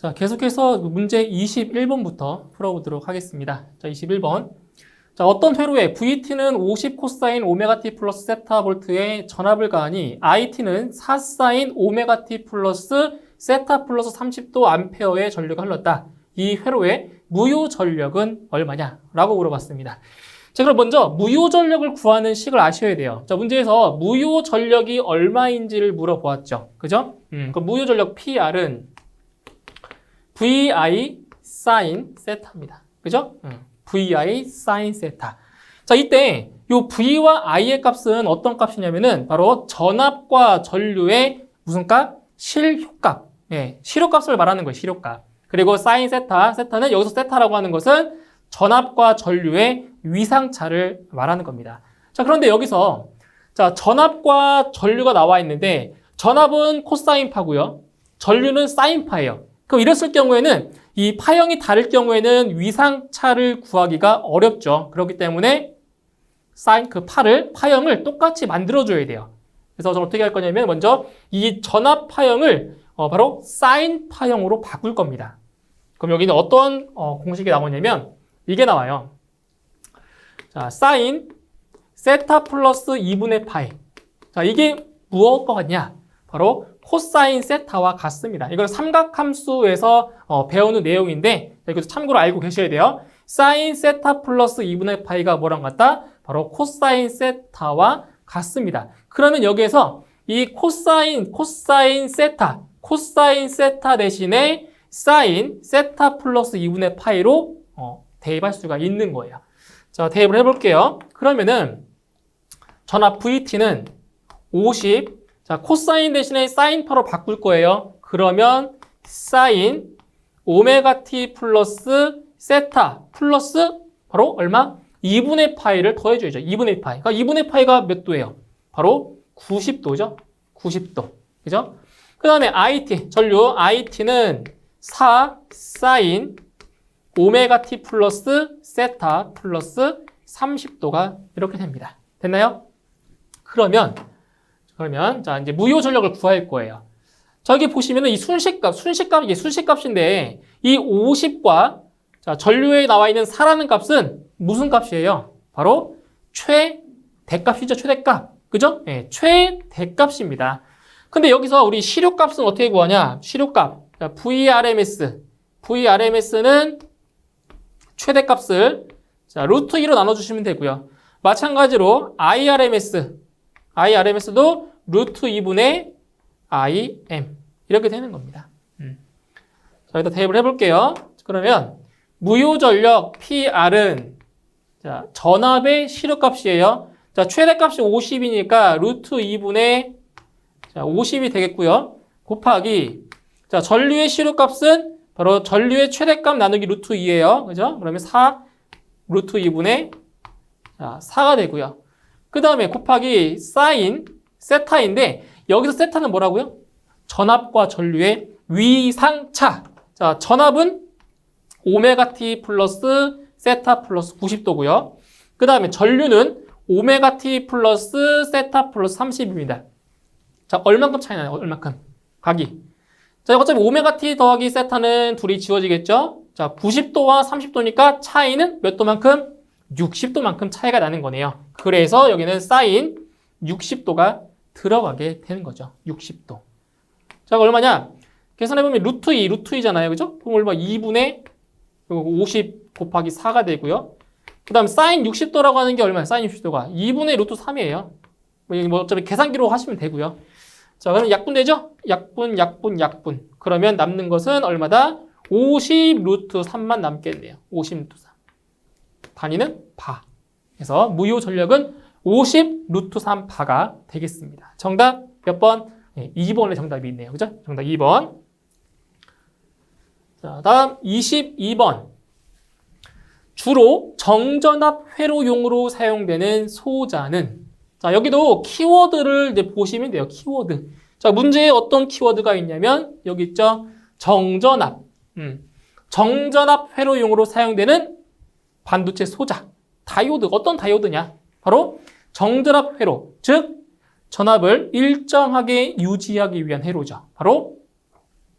자, 계속해서 문제 21번부터 풀어보도록 하겠습니다. 자, 21번. 자, 어떤 회로에 VT는 50 코사인 오메가 T 플러스 세타 볼트에 전압을 가하니 IT는 4 사인 오메가 T 플러스 세타 플러스 30도 암페어의 전류가 흘렀다. 이 회로의 무효 전력은 얼마냐? 라고 물어봤습니다. 자, 그럼 먼저 무효 전력을 구하는 식을 아셔야 돼요. 자, 문제에서 무효 전력이 얼마인지를 물어보았죠. 그죠? 그럼 무효 전력 PR은 VI 사인 세타입니다. 그죠? VI 사인 세타. 자, 이때 요 V와 I의 값은 어떤 값이냐면은 바로 전압과 전류의 무슨 값? 실효값. 예, 실효값을 말하는 거예요. 실효값. 그리고 사인 세타. 세타는 여기서 세타라고 하는 것은 전압과 전류의 위상차를 말하는 겁니다. 자, 그런데 여기서 자, 전압과 전류가 나와 있는데 전압은 코사인 파고요. 전류는 사인 파예요. 그럼 이랬을 경우에는 이 파형이 다를 경우에는 위상차를 구하기가 어렵죠. 그렇기 때문에 사인 파형을 똑같이 만들어줘야 돼요. 그래서 어떻게 할 거냐면 먼저 이 전압 파형을 바로 사인 파형으로 바꿀 겁니다. 그럼 여기는 어떤 공식이 나오냐면 이게 나와요. 자, 사인 세타 플러스 2분의 파이. 자, 이게 무엇과 같냐? 바로 코사인 세타와 같습니다. 이건 삼각함수에서 배우는 내용인데 여기서 참고로 알고 계셔야 돼요. 사인 세타 플러스 2분의 파이가 뭐랑 같다? 바로 코사인 세타와 같습니다. 그러면 여기에서 이 코사인 세타 대신에 사인 세타 플러스 2분의 파이로 대입할 수가 있는 거예요. 자, 대입을 해볼게요. 그러면은 전압 VT는 50, 자, 코사인 대신에 사인파로 바꿀 거예요. 그러면 사인 오메가 T 플러스 세타 플러스 바로 얼마? 2분의 파이를 더해줘야죠. 2분의 파이. 그러니까 2분의 파이가 몇 도예요? 바로 90도죠. 90도. 그죠? 그 다음에 IT, 전류 IT는 4 사인 오메가 T 플러스 세타 플러스 30도가 이렇게 됩니다. 됐나요? 그러면 자, 이제 무효 전력을 구할 거예요. 저기 보시면은 이 이게 순식값인데 이 50과 자, 전류에 나와 있는 4라는 값은 무슨 값이에요? 바로 최대값이죠. 최대값. 그죠? 네, 최대값입니다. 근데 여기서 우리 실효값은 어떻게 구하냐? 실효값. 자, VRMS는 최대값을 자, 루트 2로 나눠주시면 되고요. 마찬가지로 IRMS도 루트 2분의 IM 이렇게 되는 겁니다. 자, 여기다 대입을 해볼게요. 그러면 무효 전력 PR은 자, 전압의 실효값이에요. 자, 최대값이 50이니까 루트 2분의 자, 50이 되겠고요. 곱하기 자, 전류의 실효값은 바로 전류의 최대값 나누기 루트 2예요. 그죠? 그러면 4 루트 2분의 자, 4가 되고요. 그 다음에 곱하기 사인 세타인데 여기서 세타는 뭐라고요? 전압과 전류의 위상차. 자, 전압은 오메가 T 플러스 세타 플러스 90도고요. 그 다음에 전류는 오메가 T 플러스 세타 플러스 30입니다. 자, 얼만큼 차이 나요? 얼만큼? 각이. 자, 어차피 오메가 T 더하기 세타는 둘이 지워지겠죠? 자, 90도와 30도니까 차이는 몇 도만큼? 60도만큼 차이가 나는 거네요. 그래서 여기는 사인 60도가 들어가게 되는 거죠. 60도. 자, 얼마냐? 계산해보면 루트 2잖아요. 그죠? 그럼 얼마? 2분의 50 곱하기 4가 되고요. 그 다음 사인 60도라고 하는 게 얼마야? 사인 60도가 2분의 루트 3이에요. 뭐 어차피 계산기로 하시면 되고요. 자, 그럼 약분되죠? 약분. 그러면 남는 것은 얼마다? 50 루트 3만 남겠네요. 50 루트 3. 단위는 바. 그래서 무효 전력은 50 루트 3 바가 되겠습니다. 정답 몇 번? 네, 2번의 정답이 있네요. 그죠? 정답 2번. 자, 다음 22번. 주로 정전압 회로용으로 사용되는 소자는 자, 여기도 키워드를 이제 보시면 돼요. 키워드. 자, 문제에 어떤 키워드가 있냐면 여기 있죠. 정전압. 정전압 회로용으로 사용되는 반도체 소자. 다이오드. 어떤 다이오드냐? 바로 정전압 회로. 즉 전압을 일정하게 유지하기 위한 회로죠. 바로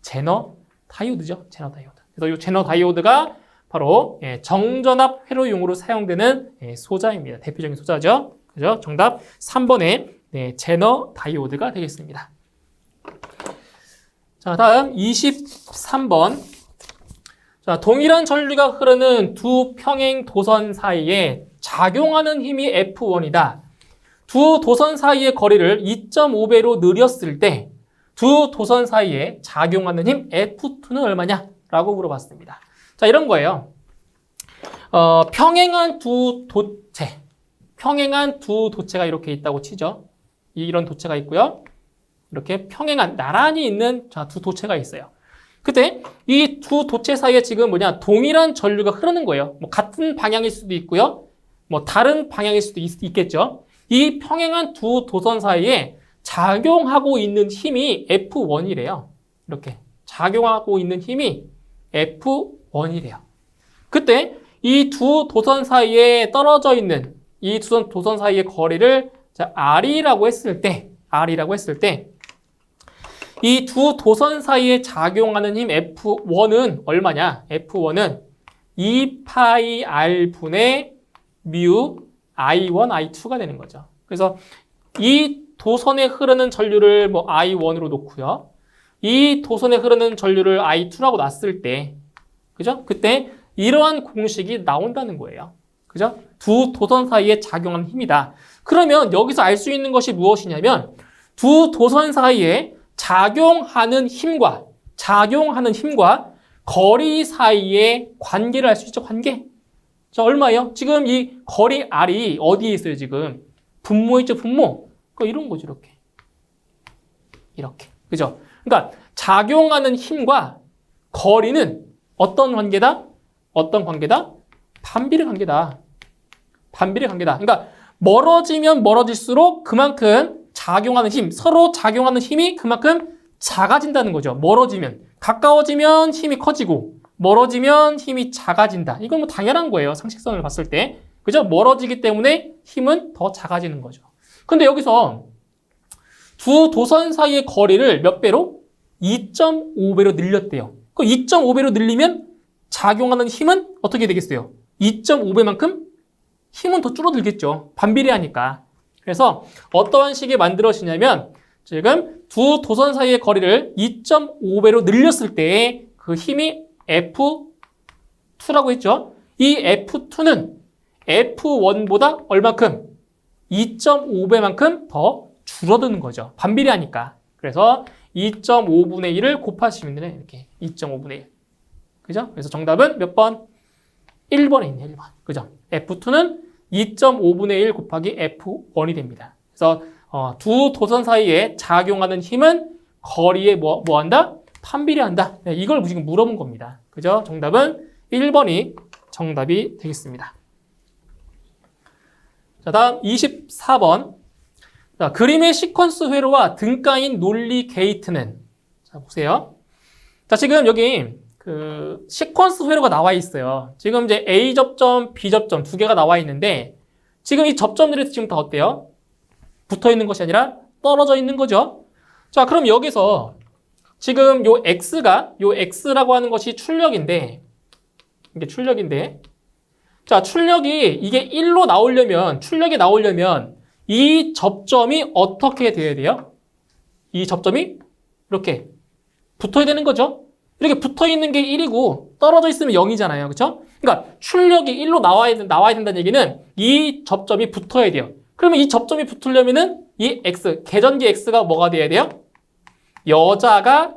제너 다이오드죠. 제너 다이오드. 그래서 이 제너 다이오드가 바로 정전압 회로용으로 사용되는 소자입니다. 대표적인 소자죠. 그죠? 정답 3번의 제너 다이오드가 되겠습니다. 자, 다음 23번. 자, 동일한 전류가 흐르는 두 평행 도선 사이에 작용하는 힘이 F1이다. 두 도선 사이의 거리를 2.5배로 늘렸을 때 두 도선 사이에 작용하는 힘 F2는 얼마냐? 라고 물어봤습니다. 자, 이런 거예요. 평행한 두 도체가 이렇게 있다고 치죠. 이런 도체가 있고요. 이렇게 평행한, 나란히 있는 두 도체가 있어요. 그때 이 두 도체 사이에 지금 동일한 전류가 흐르는 거예요. 뭐 같은 방향일 수도 있고요. 뭐 다른 방향일 수도 있겠죠. 이 평행한 두 도선 사이에 작용하고 있는 힘이 F1이래요. 이렇게 작용하고 있는 힘이 F1이래요. 그때 이 두 도선 사이에 떨어져 있는 이 두 도선 사이의 거리를 R이라고 했을 때 이 두 도선 사이에 작용하는 힘 F1은 얼마냐? F1은 2파이 R 분의 뮤 I1, I2가 되는 거죠. 그래서 이 도선에 흐르는 전류를 뭐 I1으로 놓고요. 이 도선에 흐르는 전류를 I2라고 놨을 때, 그죠? 그때 이러한 공식이 나온다는 거예요. 그죠? 두 도선 사이에 작용하는 힘이다. 그러면 여기서 알 수 있는 것이 무엇이냐면 두 도선 사이에 작용하는 힘과 거리 사이의 관계를 알 수 있죠. 관계. 자, 얼마예요? 지금 이 거리 R이 어디에 있어요, 지금? 분모 있죠, 분모. 그러니까 이런 거죠, 이렇게. 그죠? 그러니까 작용하는 힘과 거리는 어떤 관계다? 반비례 관계다. 그러니까 멀어지면 멀어질수록 그만큼 서로 작용하는 힘이 그만큼 작아진다는 거죠. 멀어지면. 가까워지면 힘이 커지고 멀어지면 힘이 작아진다. 이건 뭐 당연한 거예요. 상식선을 봤을 때. 그죠? 멀어지기 때문에 힘은 더 작아지는 거죠. 근데 여기서 두 도선 사이의 거리를 몇 배로? 2.5배로 늘렸대요. 그 2.5배로 늘리면 작용하는 힘은 어떻게 되겠어요? 2.5배만큼 힘은 더 줄어들겠죠. 반비례하니까. 그래서 어떠한 식이 만들어지냐면 지금 두 도선 사이의 거리를 2.5배로 늘렸을 때 그 힘이 F2라고 했죠. 이 F2는 F1보다 얼마큼? 2.5배만큼 더 줄어드는 거죠. 반비례하니까. 그래서 2.5분의 1을 곱하시면 되네. 이렇게 2.5분의 1. 그죠? 그래서 정답은 몇 번? 1번에 있네, 1번. 그죠? F2는 2.5분의 1 곱하기 F1이 됩니다. 그래서 두 도선 사이에 작용하는 힘은 거리에 뭐한다? 반비례한다. 네, 이걸 지금 물어본 겁니다. 그죠? 정답은 1번이 정답이 되겠습니다. 자, 다음 24번. 자, 그림의 시퀀스 회로와 등가인 논리 게이트는, 자, 보세요. 자, 지금 여기 그 시퀀스 회로가 나와 있어요. 지금 이제 A 접점, B 접점 두 개가 나와 있는데 지금 이 접점들이 지금 다 어때요? 붙어 있는 것이 아니라 떨어져 있는 거죠. 자, 그럼 여기서 지금 요 X라고 하는 것이 출력인데, 이게 출력인데, 자, 출력이 1로 나오려면, 출력이 나오려면 이 접점이 어떻게 돼야 돼요? 이 접점이 이렇게 붙어야 되는 거죠. 이렇게 붙어 있는 게 1이고 떨어져 있으면 0이잖아요. 그렇죠? 그러니까 출력이 1로 나와야 된다는 얘기는 이 접점이 붙어야 돼요. 그러면 이 접점이 붙으려면은 이 X, 계전기 X가 뭐가 돼야 돼요? 여자가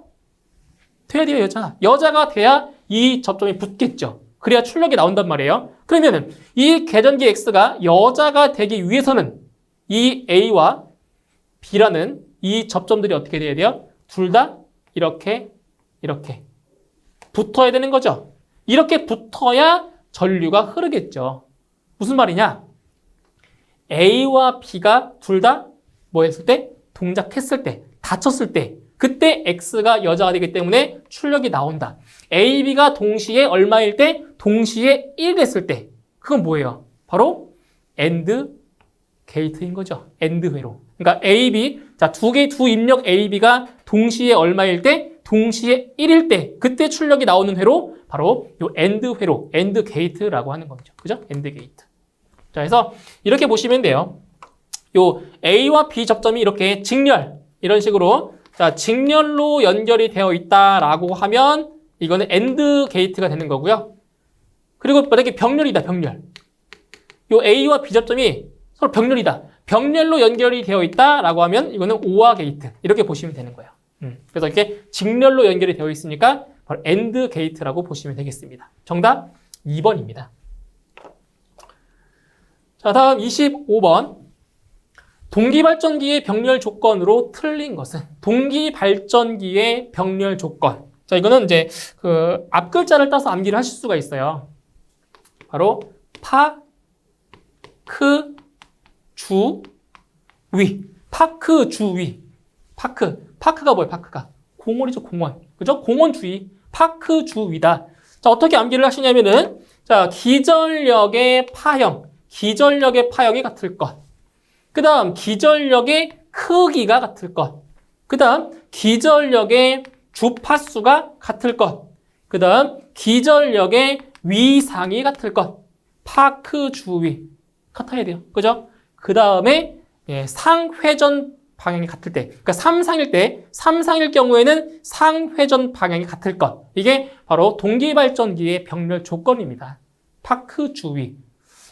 돼야 돼요, 여자가 돼야 이 접점이 붙겠죠. 그래야 출력이 나온단 말이에요. 그러면은 이 계전기 X가 여자가 되기 위해서는 이 A와 B라는 이 접점들이 어떻게 돼야 돼요? 둘 다 이렇게 붙어야 되는 거죠. 이렇게 붙어야 전류가 흐르겠죠. 무슨 말이냐? A와 B가 둘 다 뭐 했을 때? 동작했을 때, 닫혔을 때, 그때 X가 여자가 되기 때문에 출력이 나온다. A, B가 동시에 얼마일 때? 동시에 1 됐을 때. 그건 뭐예요? 바로 AND 게이트인 거죠. AND 회로. 그러니까 A, B, 자, 두 입력 A, B가 동시에 얼마일 때? 동시에 1일 때 그때 출력이 나오는 회로 바로 요 AND 회로, AND 게이트라고 하는 거죠. 그죠? AND 게이트. 자, 그래서 이렇게 보시면 돼요. 요 A와 B 접점이 이렇게 직렬 이런 식으로 자, 직렬로 연결이 되어 있다라고 하면 이거는 AND 게이트가 되는 거고요. 그리고 만약에 병렬이다, 병렬. 요 A와 B 접점이 서로 병렬이다. 병렬로 연결이 되어 있다라고 하면 이거는 OR 게이트. 이렇게 보시면 되는 거예요. 그래서 이렇게 직렬로 연결이 되어 있으니까 바로 AND 게이트라고 보시면 되겠습니다. 정답 2번입니다. 자, 다음 25번. 동기발전기의 병렬 조건으로 틀린 것은 동기발전기의 병렬 조건. 자, 이거는 이제 그 앞 글자를 따서 암기를 하실 수가 있어요. 바로 파, 크, 주, 위. 파크, 주, 위. 파크가 뭐예요? 파크가 공원이죠, 공원. 그죠? 공원 주위. 파크, 주, 위다. 자, 어떻게 암기를 하시냐면은 자, 기전력의 파형이 같을 것. 그 다음 기전력의 크기가 같을 것. 그 다음 기전력의 주파수가 같을 것. 그 다음 기전력의 위상이 같을 것. 파크, 주위 같아야 돼요. 그죠? 그 다음에 상회전 방향이 같을 때, 그러니까 삼상일 경우에는 상회전 방향이 같을 것. 이게 바로 동기발전기의 병렬 조건입니다. 파크, 주위.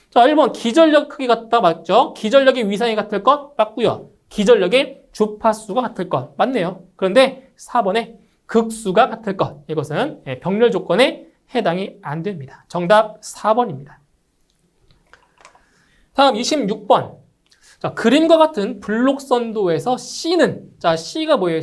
자, 1번 기전력 크기 같다 맞죠? 기전력의 위상이 같을 것 맞고요. 기전력의 주파수가 같을 것 맞네요. 그런데 4번에 극수가 같을 것. 이것은 병렬 조건에 해당이 안 됩니다. 정답 4번입니다. 다음 26번. 자, 그림과 같은 블록선도에서 C는, 자, C가 뭐예요?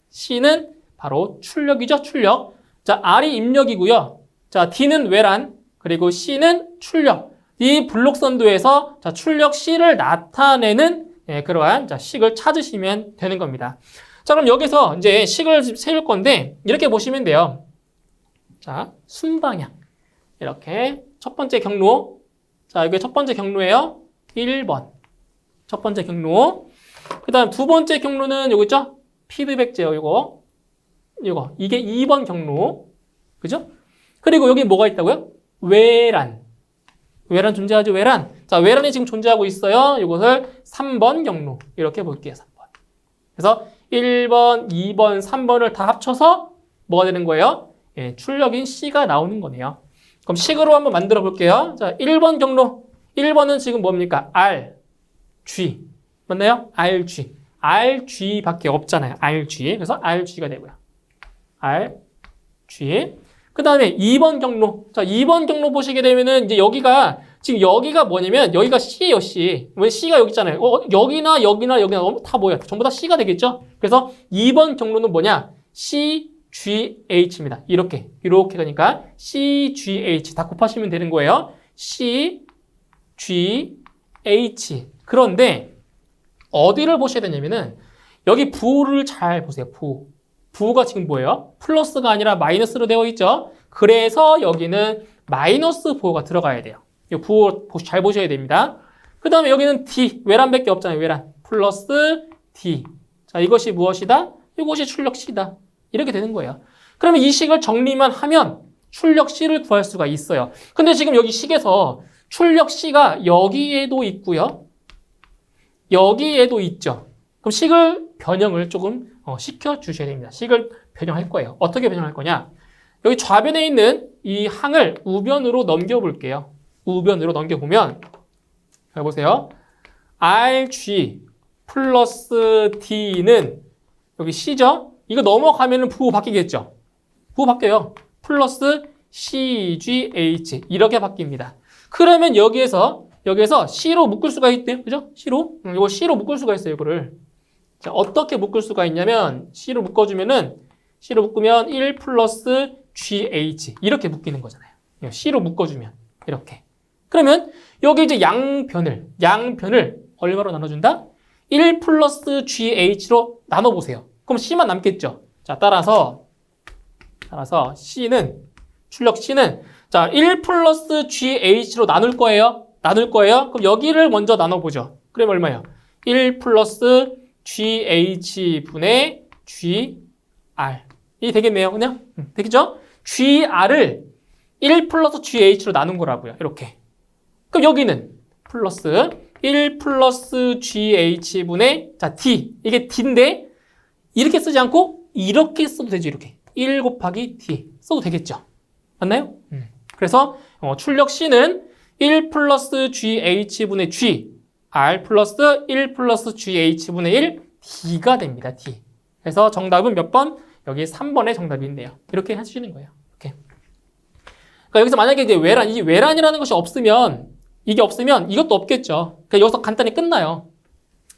C는 바로 출력이죠, 출력. 자, R이 입력이고요. 자, D는 외란, 그리고 C는 출력. 이 블록선도에서 자, 출력 C를 나타내는 그러한 자, 식을 찾으시면 되는 겁니다. 자, 그럼 여기서 이제 식을 세울 건데, 이렇게 보시면 돼요. 자, 순방향. 이렇게 첫 번째 경로. 자, 이게 첫 번째 경로예요. 1번. 첫 번째 경로. 그 다음 두 번째 경로는 요거 있죠? 피드백제요, 요거. 이게 2번 경로. 그죠? 그리고 여기 뭐가 있다고요? 외란. 외란 존재하죠, 외란. 자, 외란이 지금 존재하고 있어요. 이것을 3번 경로. 이렇게 볼게요, 3번. 그래서 1번, 2번, 3번을 다 합쳐서 뭐가 되는 거예요? 출력인 C가 나오는 거네요. 그럼 식으로 한번 만들어 볼게요. 자, 1번 경로. 1번은 지금 뭡니까? R, G. 맞나요? RG. RG 밖에 없잖아요. RG. 그래서 RG가 되고요. RG. 그 다음에 2번 경로. 자, 2번 경로 보시게 되면은 이제 지금 여기가 뭐냐면 여기가 C예요, C. 왜 C가 여기 있잖아요. 여기나 다 뭐야? 전부 다 C가 되겠죠? 그래서 2번 경로는 뭐냐? CGH입니다. 이렇게 되니까 CGH 다 곱하시면 되는 거예요. CGH. 그런데 어디를 보셔야 되냐면은 여기 부호를 잘 보세요. 부호가 지금 뭐예요? 플러스가 아니라 마이너스로 되어 있죠. 그래서 여기는 마이너스 부호가 들어가야 돼요. 이 부호 잘 보셔야 됩니다. 그 다음에 여기는 D, 외란밖에 없잖아요. 외란. 플러스 D. 자, 이것이 무엇이다? 이것이 출력 C다. 이렇게 되는 거예요. 그러면 이 식을 정리만 하면 출력 C를 구할 수가 있어요. 근데 지금 여기 식에서 출력 C가 여기에도 있고요. 여기에도 있죠. 그럼 식을 변형을 조금 시켜주셔야 됩니다. 식을 변형할 거예요. 어떻게 변형할 거냐? 여기 좌변에 있는 이 항을 우변으로 넘겨볼게요. 우변으로 넘겨보면 자, 보세요. RG 플러스 D는 여기 C죠? 이거 넘어가면 부호 바뀌겠죠? 부호 바뀌어요. 플러스 CGH 이렇게 바뀝니다. 그러면 여기에서 C로 묶을 수가 있대요. 그죠? C로. 이거 C로 묶을 수가 있어요. 이거를. 자, 어떻게 묶을 수가 있냐면 C로 묶으면 1 플러스 GH 이렇게 묶이는 거잖아요. C로 묶어주면 이렇게. 그러면 여기 이제 양변을 얼마로 나눠준다? 1 플러스 GH로 나눠보세요. 그럼 C만 남겠죠? 자, 따라서 출력 C는 자, 1 플러스 GH로 나눌 거예요. 그럼 여기를 먼저 나눠보죠. 그러면 얼마예요? 1 플러스 GH 분의 GR 이 되겠네요. 그냥 되겠죠? GR을 1 플러스 GH로 나눈 거라고요. 이렇게. 그럼 여기는 플러스 1 플러스 GH분의 자 D. 이게 D인데 이렇게 쓰지 않고 이렇게 써도 되죠. 이렇게. 1 곱하기 D 써도 되겠죠. 맞나요? 그래서 출력 C는 1 플러스 GH분의 G R 플러스 1 플러스 GH분의 1 D가 됩니다. D. 그래서 정답은 몇 번? 여기 3번의 정답이 있네요. 이렇게 해주시는 거예요. 이렇게. 그러니까 여기서 만약에 이제 외란, 이 외란이라는 것이 없으면 이게 없으면 이것도 없겠죠. 그러니까 여기서 간단히 끝나요.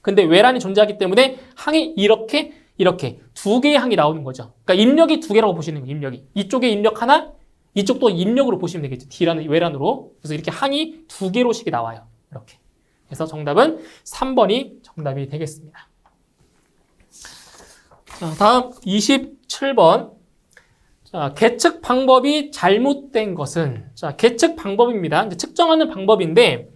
근데 외란이 존재하기 때문에 항이 이렇게 두 개의 항이 나오는 거죠. 그러니까 입력이 두 개라고 보시는 거예요. 입력이. 이쪽에 입력 하나, 이쪽도 입력으로 보시면 되겠죠. D라는 외란으로. 그래서 이렇게 항이 두 개로씩이 나와요. 이렇게. 그래서 정답은 3번이 정답이 되겠습니다. 자, 다음 27번. 자, 계측 방법이 잘못된 것은, 자, 계측 방법입니다. 이제 측정하는 방법인데,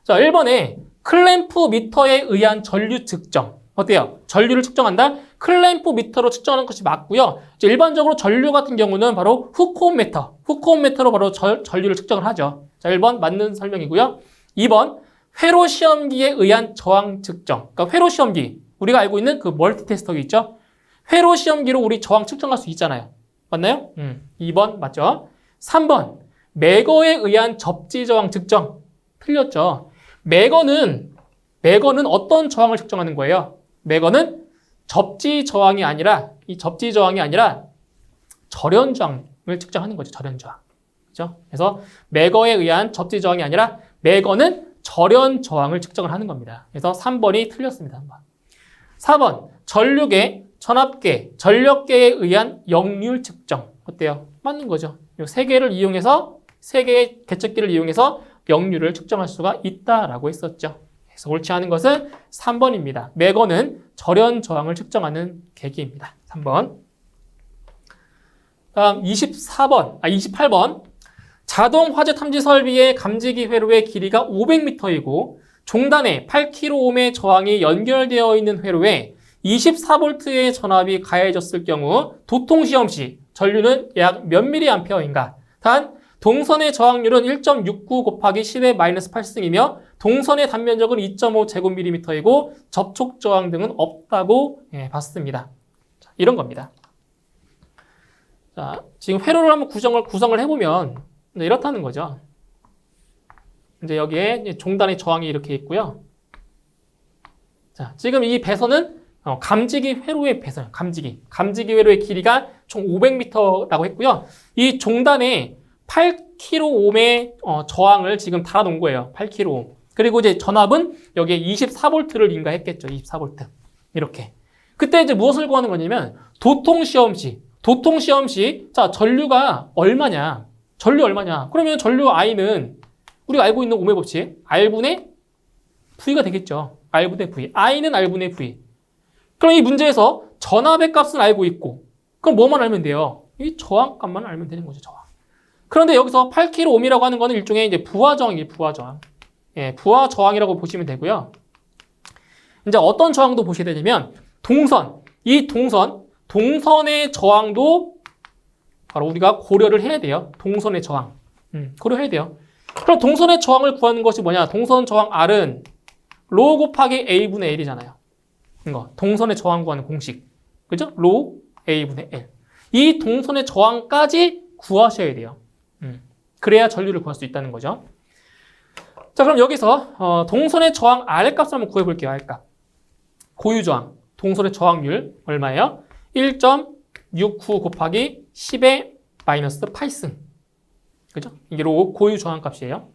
자, 1번에 클램프 미터에 의한 전류 측정. 어때요? 전류를 측정한다? 클램프 미터로 측정하는 것이 맞고요. 이제 일반적으로 전류 같은 경우는 바로 후크온메터로 바로 전류를 측정을 하죠. 자, 1번 맞는 설명이고요. 2번 회로 시험기에 의한 저항 측정. 그러니까 회로 시험기, 우리가 알고 있는 그 멀티테스터기 있죠? 회로 시험기로 우리 저항 측정할 수 있잖아요. 맞나요? 2번 맞죠? 3번 매거에 의한 접지 저항 측정. 틀렸죠? 매거는 어떤 저항을 측정하는 거예요? 매거는 접지 저항이 아니라 절연 저항을 측정하는 거죠. 절연 저항. 그죠? 그래서 매거에 의한 접지 저항이 아니라 매거는 절연 저항을 측정을 하는 겁니다. 그래서 3번이 틀렸습니다. 4번 전류계, 전압계, 전력계에 의한 역률 측정. 어때요? 맞는 거죠. 이 세 개를 이용해서, 세 개의 계측기를 이용해서 역률을 측정할 수가 있다라고 했었죠. 그래서 옳지 않은 것은 3번입니다. 매거는 절연 저항을 측정하는 계기입니다. 3번. 다음 28번. 자동 화재 탐지 설비의 감지기 회로의 길이가 500m이고 종단에 8kΩ의 저항이 연결되어 있는 회로에 24V의 전압이 가해졌을 경우 도통시험 시 전류는 약 몇 mA인가? 단 동선의 저항률은 1.69 곱하기 10의 마이너스 8승이며 동선의 단면적은 2.5제곱밀리미터이고 접촉 저항 등은 없다고 봤습니다. 자, 이런 겁니다. 자, 지금 회로를 한번 구성을 해보면 이렇다는 거죠. 이제 여기에 종단의 저항이 이렇게 있고요. 자, 지금 이 배선은 감지기 회로의 배선, 감지기 회로의 길이가 총 500m라고 했고요. 이 종단에 8kΩ의 저항을 지금 달아놓은 거예요. 8kΩ. 그리고 이제 전압은 여기에 24V를 인가했겠죠. 24V. 이렇게. 그때 이제 무엇을 구하는 거냐면 도통시험 시 자, 전류가 얼마냐? 전류 얼마냐? 그러면 전류 I는 우리가 알고 있는 오음의 법칙 R분의 V가 되겠죠. R분의 V. I는 R분의 V. 그럼 이 문제에서 전압의 값은 알고 있고 그럼 뭐만 알면 돼요? 이 저항값만 알면 되는 거죠. 저항. 그런데 여기서 8kΩ이라고 하는 거는 일종의 이제 부하저항이에요. 부하저항. 예, 부하저항이라고 보시면 되고요. 이제 어떤 저항도 보셔야 되냐면 동선의 저항도 바로 우리가 고려를 해야 돼요. 동선의 저항. 고려해야 돼요. 그럼 동선의 저항을 구하는 것이 뭐냐? 동선 저항 R은 로 곱하기 A분의 L이잖아요. 이거 동선의 저항 구하는 공식. 그죠? 로 A분의 L. 이 동선의 저항까지 구하셔야 돼요. 그래야 전류를 구할 수 있다는 거죠. 자, 그럼 여기서 동선의 저항 R 값을 한번 구해볼게요. R 값. 고유 저항. 동선의 저항률 얼마예요? 1.69 곱하기 10의 마이너스 8승. 그죠? 이게 고유 저항 값이에요.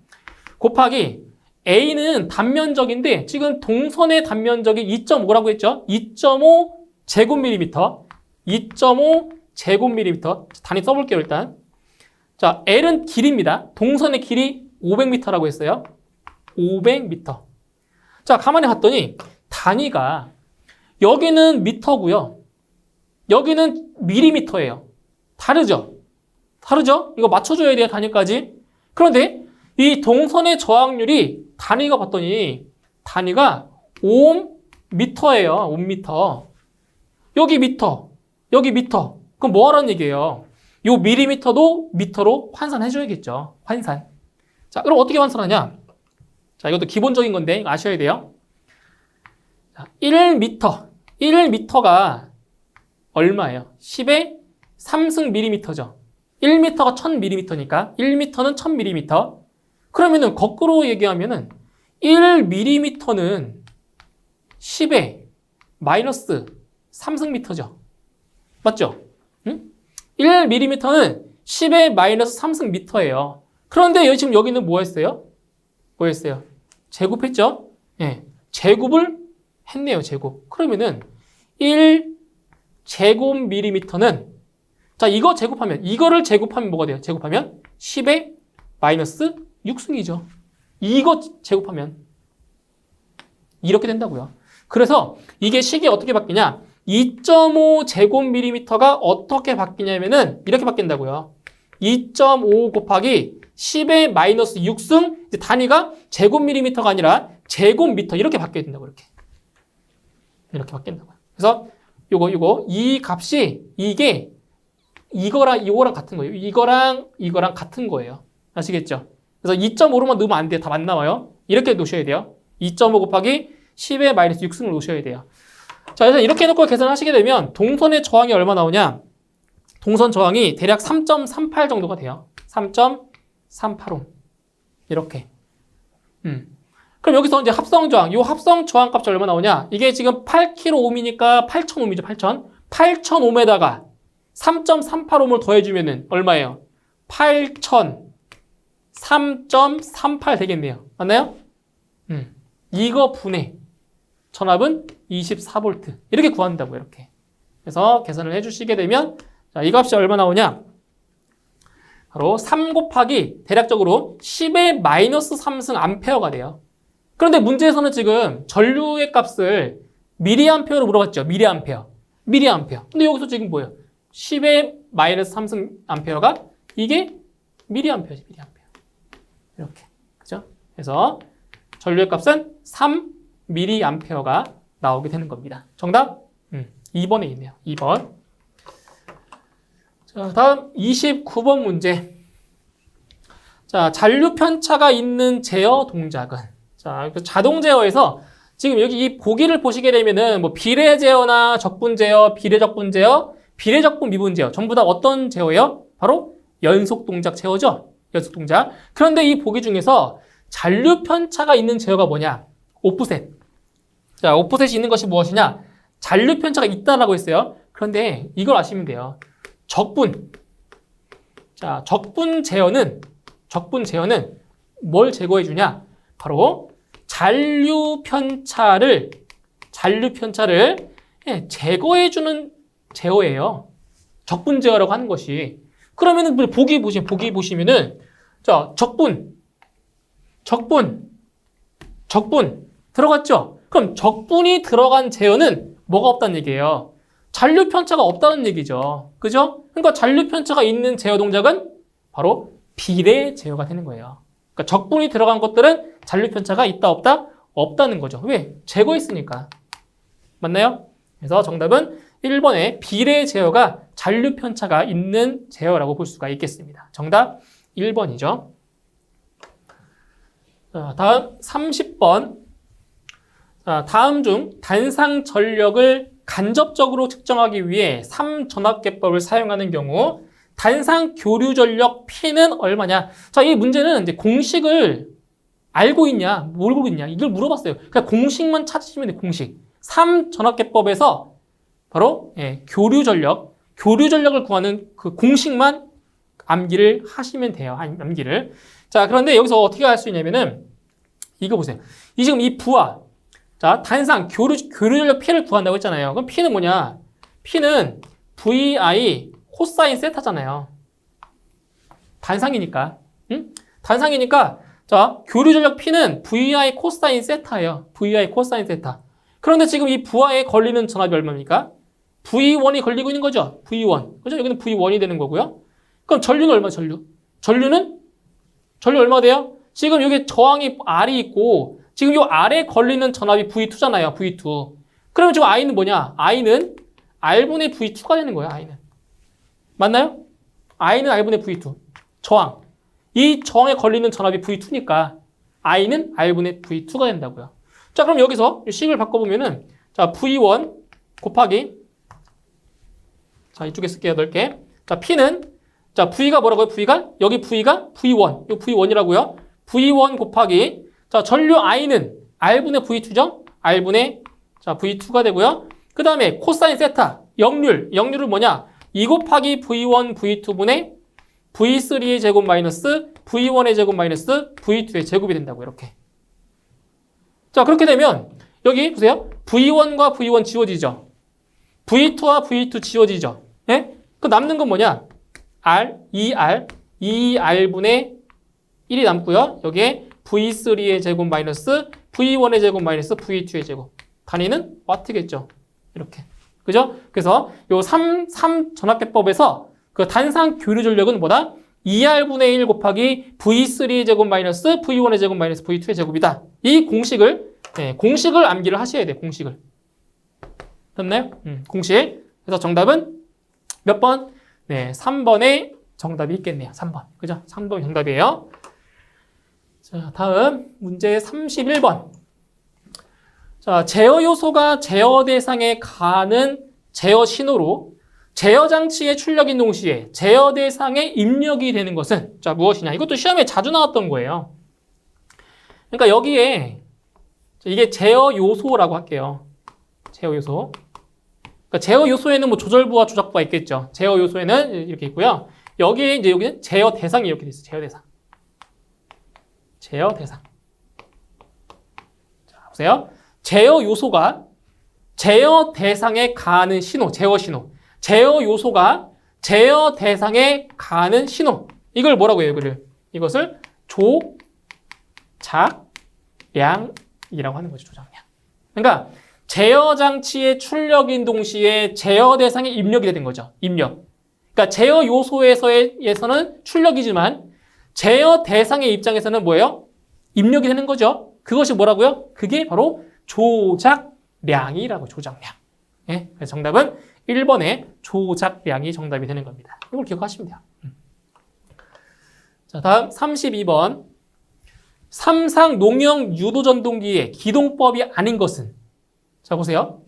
곱하기 A는 단면적인데 지금 동선의 단면적이 2.5라고 했죠? 2.5 제곱밀리미터. 2.5 제곱밀리미터. 단위 써볼게요, 일단. 자, L은 길이입니다. 동선의 길이 500m라고 했어요. 500m. 자, 가만히 봤더니 단위가 여기는 미터고요. 여기는 밀리미터예요. 다르죠? 이거 맞춰줘야 돼요, 단위까지. 그런데 이 동선의 저항률이 단위가 봤더니 단위가 옴미터예요. 옴미터. 여기 미터. 여기 미터. 그럼 뭐 하라는 얘기예요? 요 밀리미터도 미터로 환산해줘야겠죠. 환산. 자, 그럼 어떻게 환산하냐? 자, 이것도 기본적인 건데 이거 아셔야 돼요. 자, 1미터. 1미터가 얼마예요? 10의 3승 밀리미터죠. 1미터가 1000밀리미터니까 1미터는 1000밀리미터. 그러면은 거꾸로 얘기하면은 1밀리미터는 10의 마이너스 3승미터죠. 맞죠? 응? 1밀리미터는 10의 마이너스 3승미터예요. 그런데 지금 여기는 뭐 했어요? 뭐 했어요? 제곱했죠? 예. 제곱을 했네요, 제곱. 그러면은 1제곱밀리미터는 자, 이거 제곱하면 이거를 제곱하면 뭐가 돼요? 제곱하면 10의 마이너스 6승이죠. 이거 제곱하면 이렇게 된다고요. 그래서 이게 식이 어떻게 바뀌냐? 2.5 제곱밀리미터가 어떻게 바뀌냐면은 이렇게 바뀐다고요. 2.5 곱하기 10의 마이너스 6승 단위가 제곱밀리미터가 아니라 제곱미터 이렇게 바뀌어야 된다고 이렇게 바뀐다고요. 그래서 요거 이 값이 이게 이거랑 같은 거예요. 이거랑 같은 거예요. 아시겠죠? 그래서 2.5로만 넣으면 안 돼요. 다 안 나와요. 이렇게 놓으셔야 돼요. 2.5 곱하기 10의 마이너스 6승을 놓으셔야 돼요. 자, 그래서 이렇게 해놓고 계산하시게 되면 동선의 저항이 얼마 나오냐? 동선 저항이 대략 3.38 정도가 돼요. 3.385 이렇게. 그럼 여기서 이제 합성 저항, 이 합성 저항 값이 얼마 나오냐? 이게 지금 8kΩ이니까 8,000옴이죠, 8,000. 8,000옴에다가 3.385옴을 더해주면은 얼마예요? 8,000, 3.38 되겠네요. 맞나요? 이거 분해. 전압은 24V. 이렇게 구한다고, 이렇게. 그래서 계산을 해주시게 되면, 자, 이 값이 얼마 나오냐? 바로 3 곱하기 대략적으로 10의 마이너스 3승 암페어가 돼요. 그런데 문제에서는 지금 전류의 값을 미리암페어로 물어봤죠. 미리암페어. 근데 여기서 지금 뭐예요? 10의 마이너스 3승 암페어가 이게 미리암페어지, 미리암페어. 이렇게. 그죠? 그래서 전류의 값은 3mA가 나오게 되는 겁니다. 정답? 2번에 있네요. 2번. 자, 다음 29번 문제. 자, 잔류 편차가 있는 제어 동작은. 자, 자동 제어에서 지금 여기 이 보기를 보시게 되면은 뭐 비례 제어나 적분 제어, 비례적분 제어, 비례적분 미분 제어 전부 다 어떤 제어예요? 바로 연속 동작 제어죠. 연속 동작. 그런데 이 보기 중에서 잔류 편차가 있는 제어가 뭐냐? 오프셋. 자, 오프셋이 있는 것이 무엇이냐? 잔류 편차가 있다라고 했어요. 그런데 이걸 아시면 돼요. 적분. 자, 적분 제어는 뭘 제거해 주냐? 바로 잔류 편차를 제거해 주는 제어예요. 적분 제어라고 하는 것이. 그러면은 보기 보시면은 자, 적분 들어갔죠? 그럼 적분이 들어간 제어는 뭐가 없다는 얘기예요? 잔류 편차가 없다는 얘기죠. 그죠? 그러니까 잔류 편차가 있는 제어 동작은 바로 비례 제어가 되는 거예요. 그러니까 적분이 들어간 것들은 잔류 편차가 있다 없다? 없다는 거죠. 왜? 제거했으니까. 맞나요? 그래서 정답은 1번의 비례 제어가 잔류 편차가 있는 제어라고 볼 수가 있겠습니다. 정답 1번이죠. 자, 다음 30번. 자, 다음 중 단상 전력을 간접적으로 측정하기 위해 3전압계법을 사용하는 경우 단상 교류 전력 P는 얼마냐? 자, 이 문제는 이제 공식을 알고 있냐, 모르고 있냐 이걸 물어봤어요. 그러니까 공식만 찾으시면 돼요. 공식. 3전압계법에서 바로 교류 전력을 구하는 그 공식만 암기를 하시면 돼요. 암기를. 자, 그런데 여기서 어떻게 할 수 있냐면은 이거 보세요. 지금 이 부하. 자, 단상 교류 전력 P를 구한다고 했잖아요. 그럼 P는 뭐냐? P는 VI 코사인 세타잖아요. 단상이니까. 응? 단상이니까 자, 교류 전력 P는 VI 코사인 세타예요. VI 코사인 세타. 그런데 지금 이 부하에 걸리는 전압이 얼마입니까? V1이 걸리고 있는 거죠. V1. 그죠? 여기는 V1이 되는 거고요. 그럼 전류는 얼마? 전류 얼마 돼요? 지금 여기 저항이 R이 있고 지금 이 R에 걸리는 전압이 V2잖아요. V2. 그러면 지금 I는 뭐냐? I는 R분의 V2가 되는 거예요. I는. 맞나요? I는 R분의 V2. 저항. 이 저항에 걸리는 전압이 V2니까 I는 R분의 V2가 된다고요. 자, 그럼 여기서 식을 바꿔보면은 자, V1 곱하기 자, 이쪽에 쓸게요. 넓게. 자, P는 자, V가 뭐라고요? V가 여기 V가 V1. 이 V1이라고요. V1 곱하기 자, 전류 I는 R분의 V2죠? R분의 자, V2가 되고요. 그 다음에 코사인 세타 역률은 뭐냐? 2 곱하기 V1 V2분의 V3의 제곱 마이너스 V1의 제곱 마이너스 V2의 제곱이 된다고 이렇게. 자, 그렇게 되면 여기 보세요. V1과 V1 지워지죠. V2와 V2 지워지죠. 예? 그 남는 건 뭐냐? R, 2R분의 1이 남고요. 여기에 V3의 제곱 마이너스 V1의 제곱 마이너스 V2의 제곱. 단위는 와트겠죠. 이렇게. 그죠? 그래서 요 3 전압계법에서 그 단상 교류 전력은 뭐다? 2R분의 1 곱하기 V3의 제곱 마이너스 V1의 제곱 마이너스 V2의 제곱이다. 이 공식을 공식을 암기를 하셔야 돼요. 공식을. 됐나요? 공식. 그래서 정답은 몇 번? 네, 3번에 정답이 있겠네요. 3번. 그죠? 3번이 정답이에요. 자, 다음 문제 31번. 자, 제어 요소가 제어 대상에 가는 제어 신호로 제어 장치의 출력인 동시에 제어 대상에 입력이 되는 것은 자, 무엇이냐? 이것도 시험에 자주 나왔던 거예요. 그러니까 여기에 이게 제어 요소라고 할게요. 제어 요소. 그러니까 제어 요소에는 뭐 조절부와 조작부가 있겠죠. 제어 요소에는 이렇게 있고요. 여기에 이제 여기는 제어 대상이 이렇게 돼 있어요. 제어 대상. 제어 대상. 자, 보세요. 제어 요소가 제어 대상에 가는 신호, 제어 신호. 제어 요소가 제어 대상에 가는 신호. 이걸 뭐라고 해요, 이것을 조작량이라고 하는 거죠, 조작량. 그러니까 제어 장치의 출력인 동시에 제어 대상에 입력이 되는 거죠, 입력. 그러니까 제어 요소에서는 출력이지만 제어 대상의 입장에서는 뭐예요? 입력이 되는 거죠. 그것이 뭐라고요? 그게 바로 조작량이라고, 조작량. 예? 그래서 정답은 1번의 조작량이 정답이 되는 겁니다. 이걸 기억하시면 돼요. 자, 다음 32번. 삼상 농형 유도전동기의 기동법이 아닌 것은? 자, 보세요.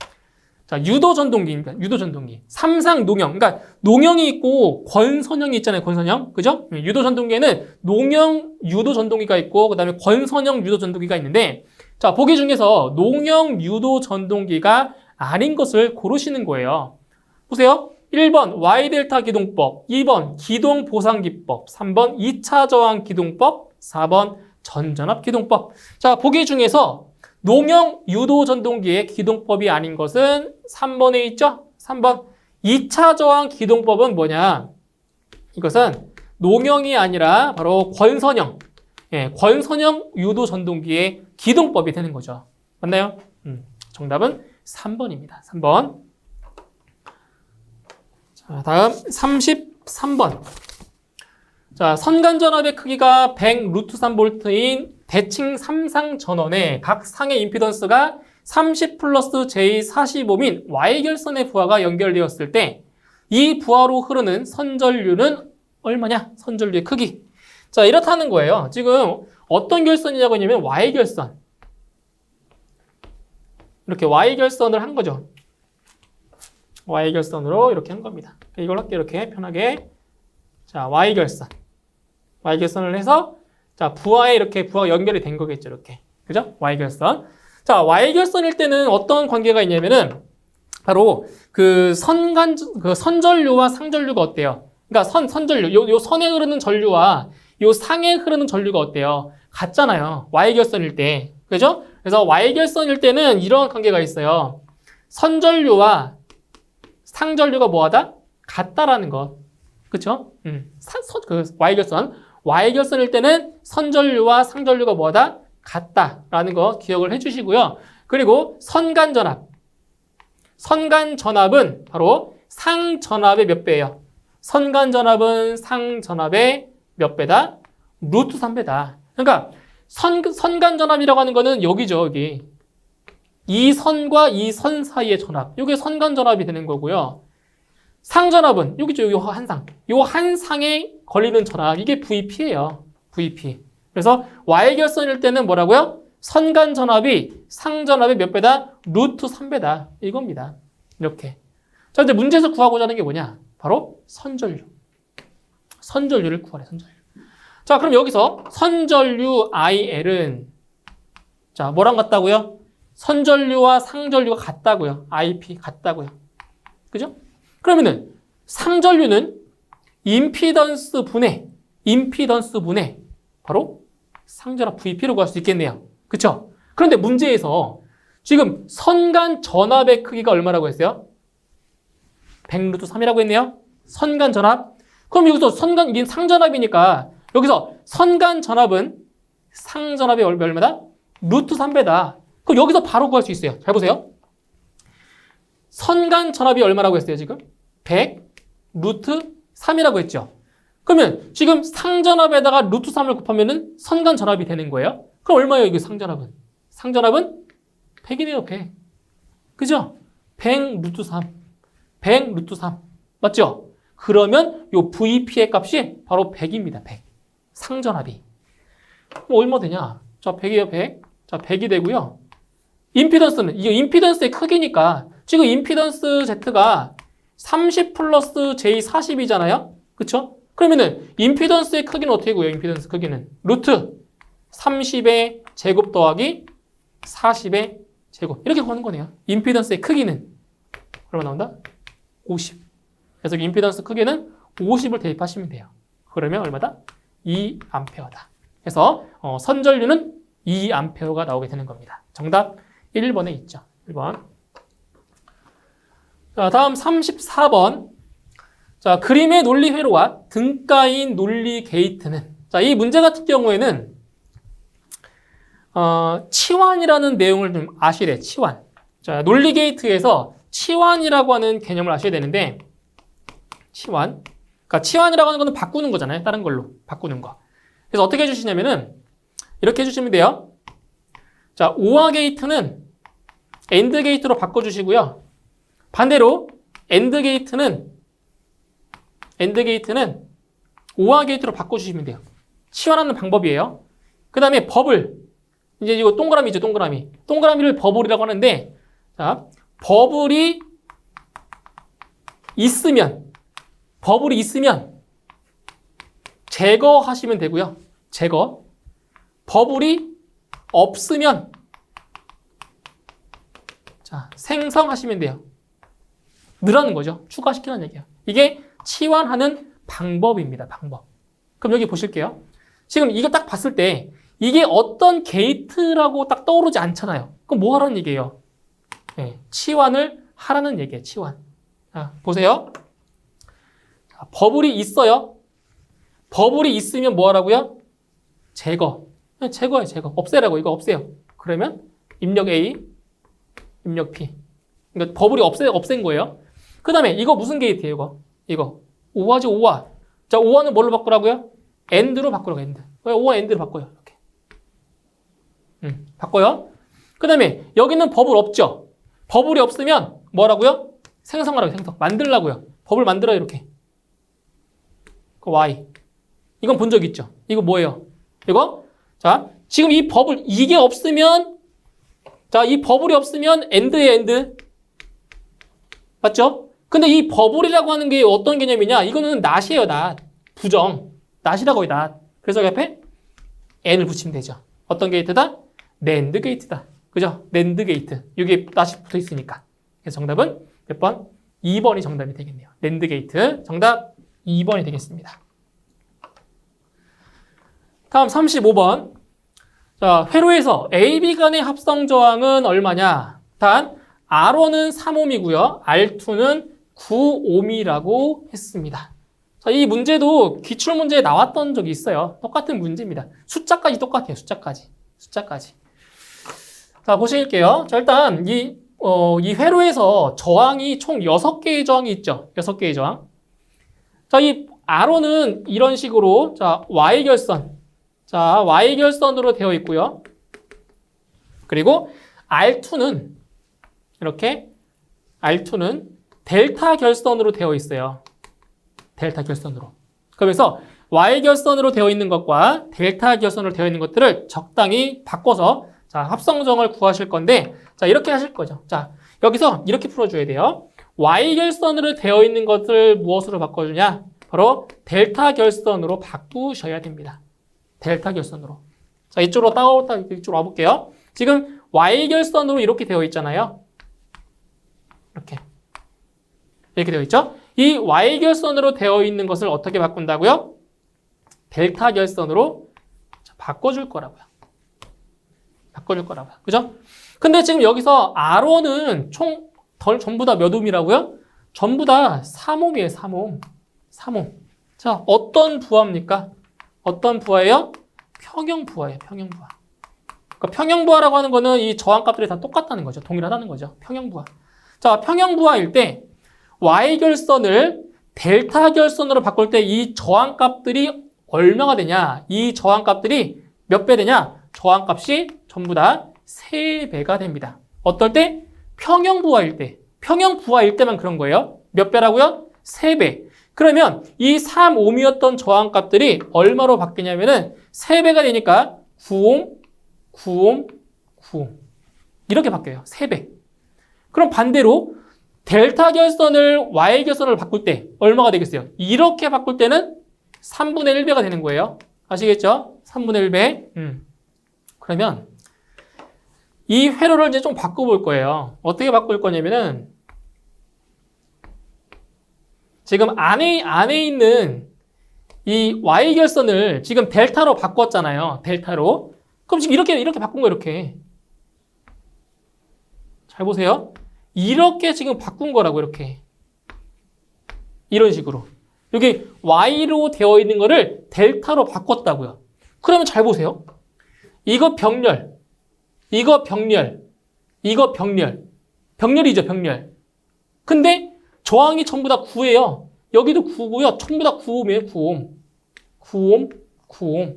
자, 유도전동기입니다. 유도전동기. 삼상 농형. 그러니까 농형이 있고 권선형이 있잖아요. 권선형. 그죠? 유도전동기에는 농형 유도전동기가 있고 그다음에 권선형 유도전동기가 있는데 자, 보기 중에서 농형 유도전동기가 아닌 것을 고르시는 거예요. 보세요. 1번 Y델타 기동법, 2번 기동보상기법, 3번 2차 저항 기동법, 4번 전전압 기동법. 자, 보기 중에서 농형 유도전동기의 기동법이 아닌 것은 3번에 있죠? 3번 2차 저항 기동법은 뭐냐? 이것은 농형이 아니라 바로 권선형. 예, 권선형 유도전동기의 기동법이 되는 거죠. 맞나요? 정답은 3번입니다. 3번. 자, 다음 33번. 자, 선간전압의 크기가 100 루트 3볼트인 대칭 3상 전원에 각 상의 임피던스가 30 플러스 J 45민 Y결선의 부하가 연결되었을 때 이 부하로 흐르는 선전류는 얼마냐? 선전류의 크기. 자, 이렇다는 거예요. 지금 어떤 결선이냐고 하냐면 Y결선. 이렇게 Y결선을 한 거죠. Y결선으로 이렇게 한 겁니다. 이걸 할게요. 이렇게 편하게. 자, Y결선. Y결선을 해서 자, 부하에 이렇게 부하가 연결이 된 거겠죠. 이렇게. 그죠? Y결선. 자, Y결선일 때는 어떤 관계가 있냐면은 바로 그 선전류와 상전류가 어때요? 그러니까 선전류. 요 선에 흐르는 전류와 요 상에 흐르는 전류가 어때요? 같잖아요. Y결선일 때. 그죠? 그래서 Y결선일 때는 이런 관계가 있어요. 선전류와 상전류가 뭐하다? 같다라는 것. 그쵸? Y결선일 때는 선전류와 상전류가 뭐하다? 같다라는 거 기억을 해주시고요. 그리고 선간전압은 바로 상전압의 몇 배예요? 선간전압은 상전압의 몇 배다? 루트 3배다. 그러니까 선간전압이라고 하는 거는 여기죠, 여기. 이 선과 이 선 사이의 전압. 이게 선간전압이 되는 거고요. 상전압은 여기죠. 요 한 상. 요 한 상에 걸리는 전압. 이게 VP예요. VP. 그래서 Y결선일 때는 뭐라고요? 선간 전압이 상전압의 몇 배다? 루트 3배다. 이겁니다. 이렇게. 자, 이제 문제에서 구하고자 하는 게 뭐냐? 바로 선전류. 선전류를 구하래, 선전류. 자, 그럼 여기서 선전류 IL은 자, 뭐랑 같다고요? 선전류와 상전류가 같다고요. IP 같다고요. 그죠? 그러면은 상전류는 임피던스 분해 바로 상전압 VP로 구할 수 있겠네요. 그쵸? 그런데 문제에서 지금 선간 전압의 크기가 얼마라고 했어요? 100루트 3이라고 했네요. 선간 전압. 그럼 여기서 이게 상전압이니까 여기서 선간 전압은 상전압의 얼마다? 루트 3배다. 그럼 여기서 바로 구할 수 있어요. 잘 보세요. 선간 전압이 얼마라고 했어요, 지금? 100 루트 3이라고 했죠. 그러면 지금 상전압에다가 루트 3을 곱하면은 선간 전압이 되는 거예요. 그럼 얼마예요, 이거 상전압은? 상전압은 100이네요, 100. 그죠? 100 루트 3. 100 루트 3. 맞죠? 그러면 요 VP의 값이 바로 100입니다, 100. 상전압이. 그럼 얼마 되냐? 자, 100이에요, 100. 자, 100이 되고요. 임피던스는, 이게 임피던스의 크기니까 지금 임피던스 Z가 30 플러스 J 40이잖아요? 그쵸? 그러면은 임피던스의 크기는 어떻게 구해요? 임피던스 크기는 루트 30의 제곱 더하기 40의 제곱 이렇게 구하는 거네요. 임피던스의 크기는 얼마 나온다? 50. 그래서 임피던스 크기는 50을 대입하시면 돼요. 그러면 얼마다? 2A다. 그래서 선전류는 2A가 나오게 되는 겁니다. 정답 1번에 있죠. 1번. 자, 다음 34번. 자, 그림의 논리 회로와 등가인 논리 게이트는. 자, 이 문제 같은 경우에는 치환이라는 내용을 좀 아시래. 치환. 자, 논리 게이트에서 치환이라고 하는 개념을 아셔야 되는데, 치환. 그러니까 치환이라고 하는 거는 바꾸는 거잖아요. 다른 걸로 바꾸는 거. 그래서 어떻게 해주시냐면은 이렇게 해주시면 돼요. 자, 오화 게이트는 엔드 게이트로 바꿔주시고요. 반대로 엔드 게이트는 오화 게이트로 바꿔주시면 돼요. 치환하는 방법이에요. 그 다음에 버블. 이제 이거 동그라미죠, 동그라미. 동그라미를 버블이라고 하는데, 자, 버블이 있으면 제거하시면 되고요. 제거. 버블이 없으면 자, 생성하시면 돼요. 늘어나는 거죠. 추가시키는 얘기예요. 이게 치환하는 방법입니다. 방법. 그럼 여기 보실게요. 지금 이거 딱 봤을 때 이게 어떤 게이트라고 딱 떠오르지 않잖아요. 그럼 뭐 하라는 얘기예요? 네, 치환을 하라는 얘기예요. 치환. 자, 보세요. 자, 버블이 있어요. 버블이 있으면 뭐 하라고요? 제거. 제거해, 제거. 없애라고. 이거 없애요. 그러면 입력 A, 입력 P. 그러니까 버블이 없앤 거예요. 그 다음에 이거 무슨 게이트예요, 이거? 오화죠, 오화. 자, 오화는 뭘로 바꾸라고요? 엔드로 바꾸라고, 엔드. 오화 엔드로 바꿔요, 이렇게. 바꿔요. 그 다음에 여기는 버블 없죠? 버블이 없으면 뭐라고요? 생성하라고, 생성. 만들라고요. 버블 만들어요, 이렇게. 그 Y. 이건 본 적 있죠? 이거 뭐예요? 이거? 자, 지금 이 버블, 이게 없으면, 자, 이 버블이 없으면 엔드예요, 엔드. 맞죠? 근데 이 버블이라고 하는 게 어떤 개념이냐? 이거는 낫이에요, 낫. 부정. 낫이라고 해요, 낫. 그래서 여기 앞에 n을 붙이면 되죠. 어떤 게이트다? 낸드 게이트다. 그죠? 낸드 게이트. 여기 낫이 붙어 있으니까. 그래서 정답은 몇 번? 2번이 정답이 되겠네요. 낸드 게이트. 정답 2번이 되겠습니다. 다음 35번. 자, 회로에서 A, B 간의 합성 저항은 얼마냐? 단, R1은 3ohm이고요. R2는 9ohm이라고 했습니다. 자, 이 문제도 기출문제에 나왔던 적이 있어요. 똑같은 문제입니다. 숫자까지 똑같아요. 숫자까지. 자, 보실게요. 자, 일단 이 회로에서 저항이 총 6개의 저항이 있죠. 6개의 저항. 자, 이 R1은 이런 식으로 자, Y결선. 자, Y결선으로 되어 있고요. 그리고 R2는 이렇게 R2는 델타 결선으로 되어 있어요. 델타 결선으로. 그래서 Y 결선으로 되어 있는 것과 델타 결선으로 되어 있는 것들을 적당히 바꿔서 자, 합성정을 구하실 건데 자, 이렇게 하실 거죠. 자, 여기서 이렇게 풀어줘야 돼요. Y 결선으로 되어 있는 것을 무엇으로 바꿔주냐? 바로 델타 결선으로 바꾸셔야 됩니다. 델타 결선으로. 자, 이쪽으로 이쪽으로 와볼게요. 지금 Y 결선으로 이렇게 되어 있잖아요. 이렇게 되어 있죠? 이 Y 결선으로 되어 있는 것을 어떻게 바꾼다고요? 델타 결선으로 바꿔줄 거라고요. 그죠? 근데 지금 여기서 R1은 전부 다 몇 옴이라고요? 전부 다 3옴이에요, 3옴. 자, 어떤 부하입니까? 어떤 부하예요? 평형부하예요, 평형부하. 그러니까 평형부하라고 하는 거는 이 저항값들이 다 똑같다는 거죠. 동일하다는 거죠. 평형부하. 자, 평형부하일 때 Y 결선을 델타 결선으로 바꿀 때 이 저항값들이 얼마가 되냐? 이 저항값들이 몇 배 되냐? 저항값이 전부 다 3배가 됩니다. 어떨 때? 평형부하일 때. 평형부하일 때만 그런 거예요. 몇 배라고요? 3배. 그러면 이 3옴이었던 저항값들이 얼마로 바뀌냐면은 3배가 되니까 9옴, 9옴, 9옴. 이렇게 바뀌어요. 3배. 그럼 반대로 델타 결선을 Y 결선을 바꿀 때 얼마가 되겠어요? 이렇게 바꿀 때는 3분의 1배가 되는 거예요. 아시겠죠? 3분의 1배. 그러면 이 회로를 이제 좀 바꿔볼 거예요. 어떻게 바꿀 거냐면은 지금 안에 있는 이 Y 결선을 지금 델타로 바꿨잖아요. 델타로. 그럼 지금 이렇게 바꾼 거예요. 이렇게. 잘 보세요. 이렇게 지금 바꾼 거라고 이렇게. 이런 식으로. 여기 Y로 되어 있는 거를 델타로 바꿨다고요. 그러면 잘 보세요. 이거 병렬. 이거 병렬. 이거 병렬. 병렬이죠, 병렬. 근데 저항이 전부 다 9예요. 여기도 9고요. 전부 다 9옴이에요, 9옴. 9옴, 9옴.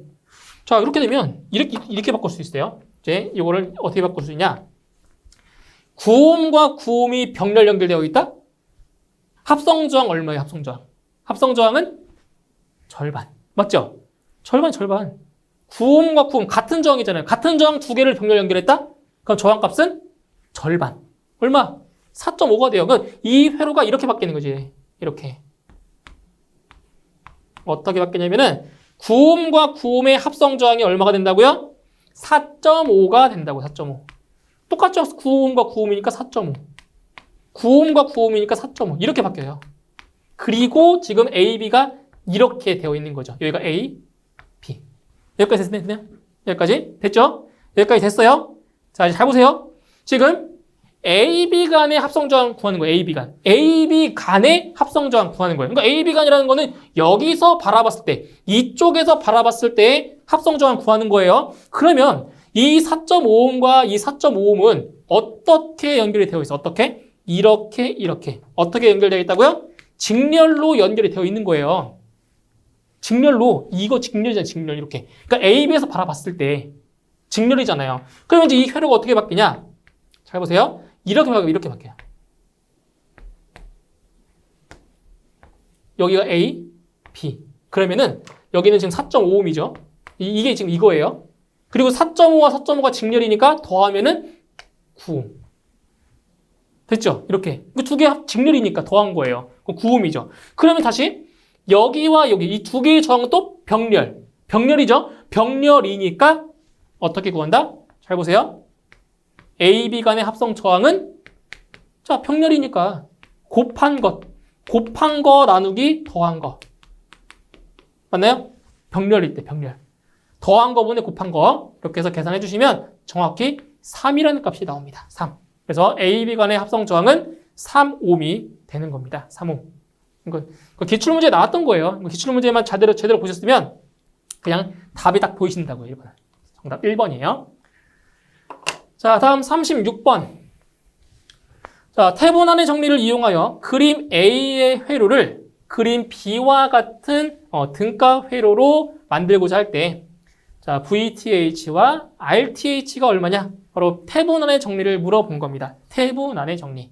자, 이렇게 되면 이렇게 바꿀 수 있어요. 이제 이거를 어떻게 바꿀 수 있냐? 9옴과 9옴이 병렬 연결되어 있다? 합성저항 얼마예요, 합성저항? 합성저항은 절반. 맞죠? 절반. 9옴과 9옴 같은 저항이잖아요. 같은 저항 두 개를 병렬 연결했다? 그럼 저항값은 절반. 얼마? 4.5가 돼요. 그럼 이 회로가 이렇게 바뀌는 거지. 이렇게. 어떻게 바뀌냐면은 9옴과 9옴의 합성저항이 얼마가 된다고요? 4.5가 된다고. 4.5. 똑같죠? 9옴과 9옴이니까 4.5. 9옴과 9옴이니까 4.5. 이렇게 바뀌어요. 그리고 지금 A, B가 이렇게 되어 있는 거죠. 여기가 A, B. 여기까지 됐나요? 여기까지? 됐죠? 여기까지 됐어요? 자, 이제 잘 보세요. 지금 A, B 간의 합성저항 구하는 거예요. A, B 간. A, B 간의 합성저항 구하는 거예요. 그러니까 A, B 간이라는 거는 여기서 바라봤을 때, 이쪽에서 바라봤을 때 합성저항 구하는 거예요. 그러면 이 4.5옴과 이 4.5옴은 어떻게 연결이 되어 있어? 어떻게? 이렇게. 어떻게 연결되어 있다고요? 직렬로 연결이 되어 있는 거예요. 직렬로. 이거 직렬이잖아요. 직렬 이렇게. 그러니까 A, B에서 바라봤을 때 직렬이잖아요. 그러면 이제 이 회로가 어떻게 바뀌냐? 잘 보세요. 이렇게 바뀌어요. 여기가 A, B. 그러면은 여기는 지금 4.5옴이죠. 이게 지금 이거예요. 그리고 4.5와 4.5가 직렬이니까 더하면은 9옴. 됐죠? 이렇게. 두 개 직렬이니까 더한 거예요. 그럼 9옴이죠. 그러면 다시 여기와 여기 이 두 개의 저항은 또 병렬. 병렬이죠? 병렬이니까 어떻게 구한다? 잘 보세요. A, B 간의 합성 저항은 자, 병렬이니까 곱한 거 나누기 더한 거. 맞나요? 병렬일 때 병렬. 더한 거분에 곱한 거. 이렇게 해서 계산해 주시면 정확히 3이라는 값이 나옵니다. 3. 그래서 A, B 간의 합성 저항은 3옴이 되는 겁니다. 3옴. 이거 기출문제에 나왔던 거예요. 기출문제만 제대로 보셨으면 그냥 답이 딱 보이신다고요. 1번. 정답 1번이에요. 자, 다음 36번. 자, 태분안의 정리를 이용하여 그림 A의 회로를 그림 B와 같은 등가 회로로 만들고자 할 때, 자, VTH와 RTH가 얼마냐? 바로 태분안의 정리를 물어본 겁니다. 태분안의 정리.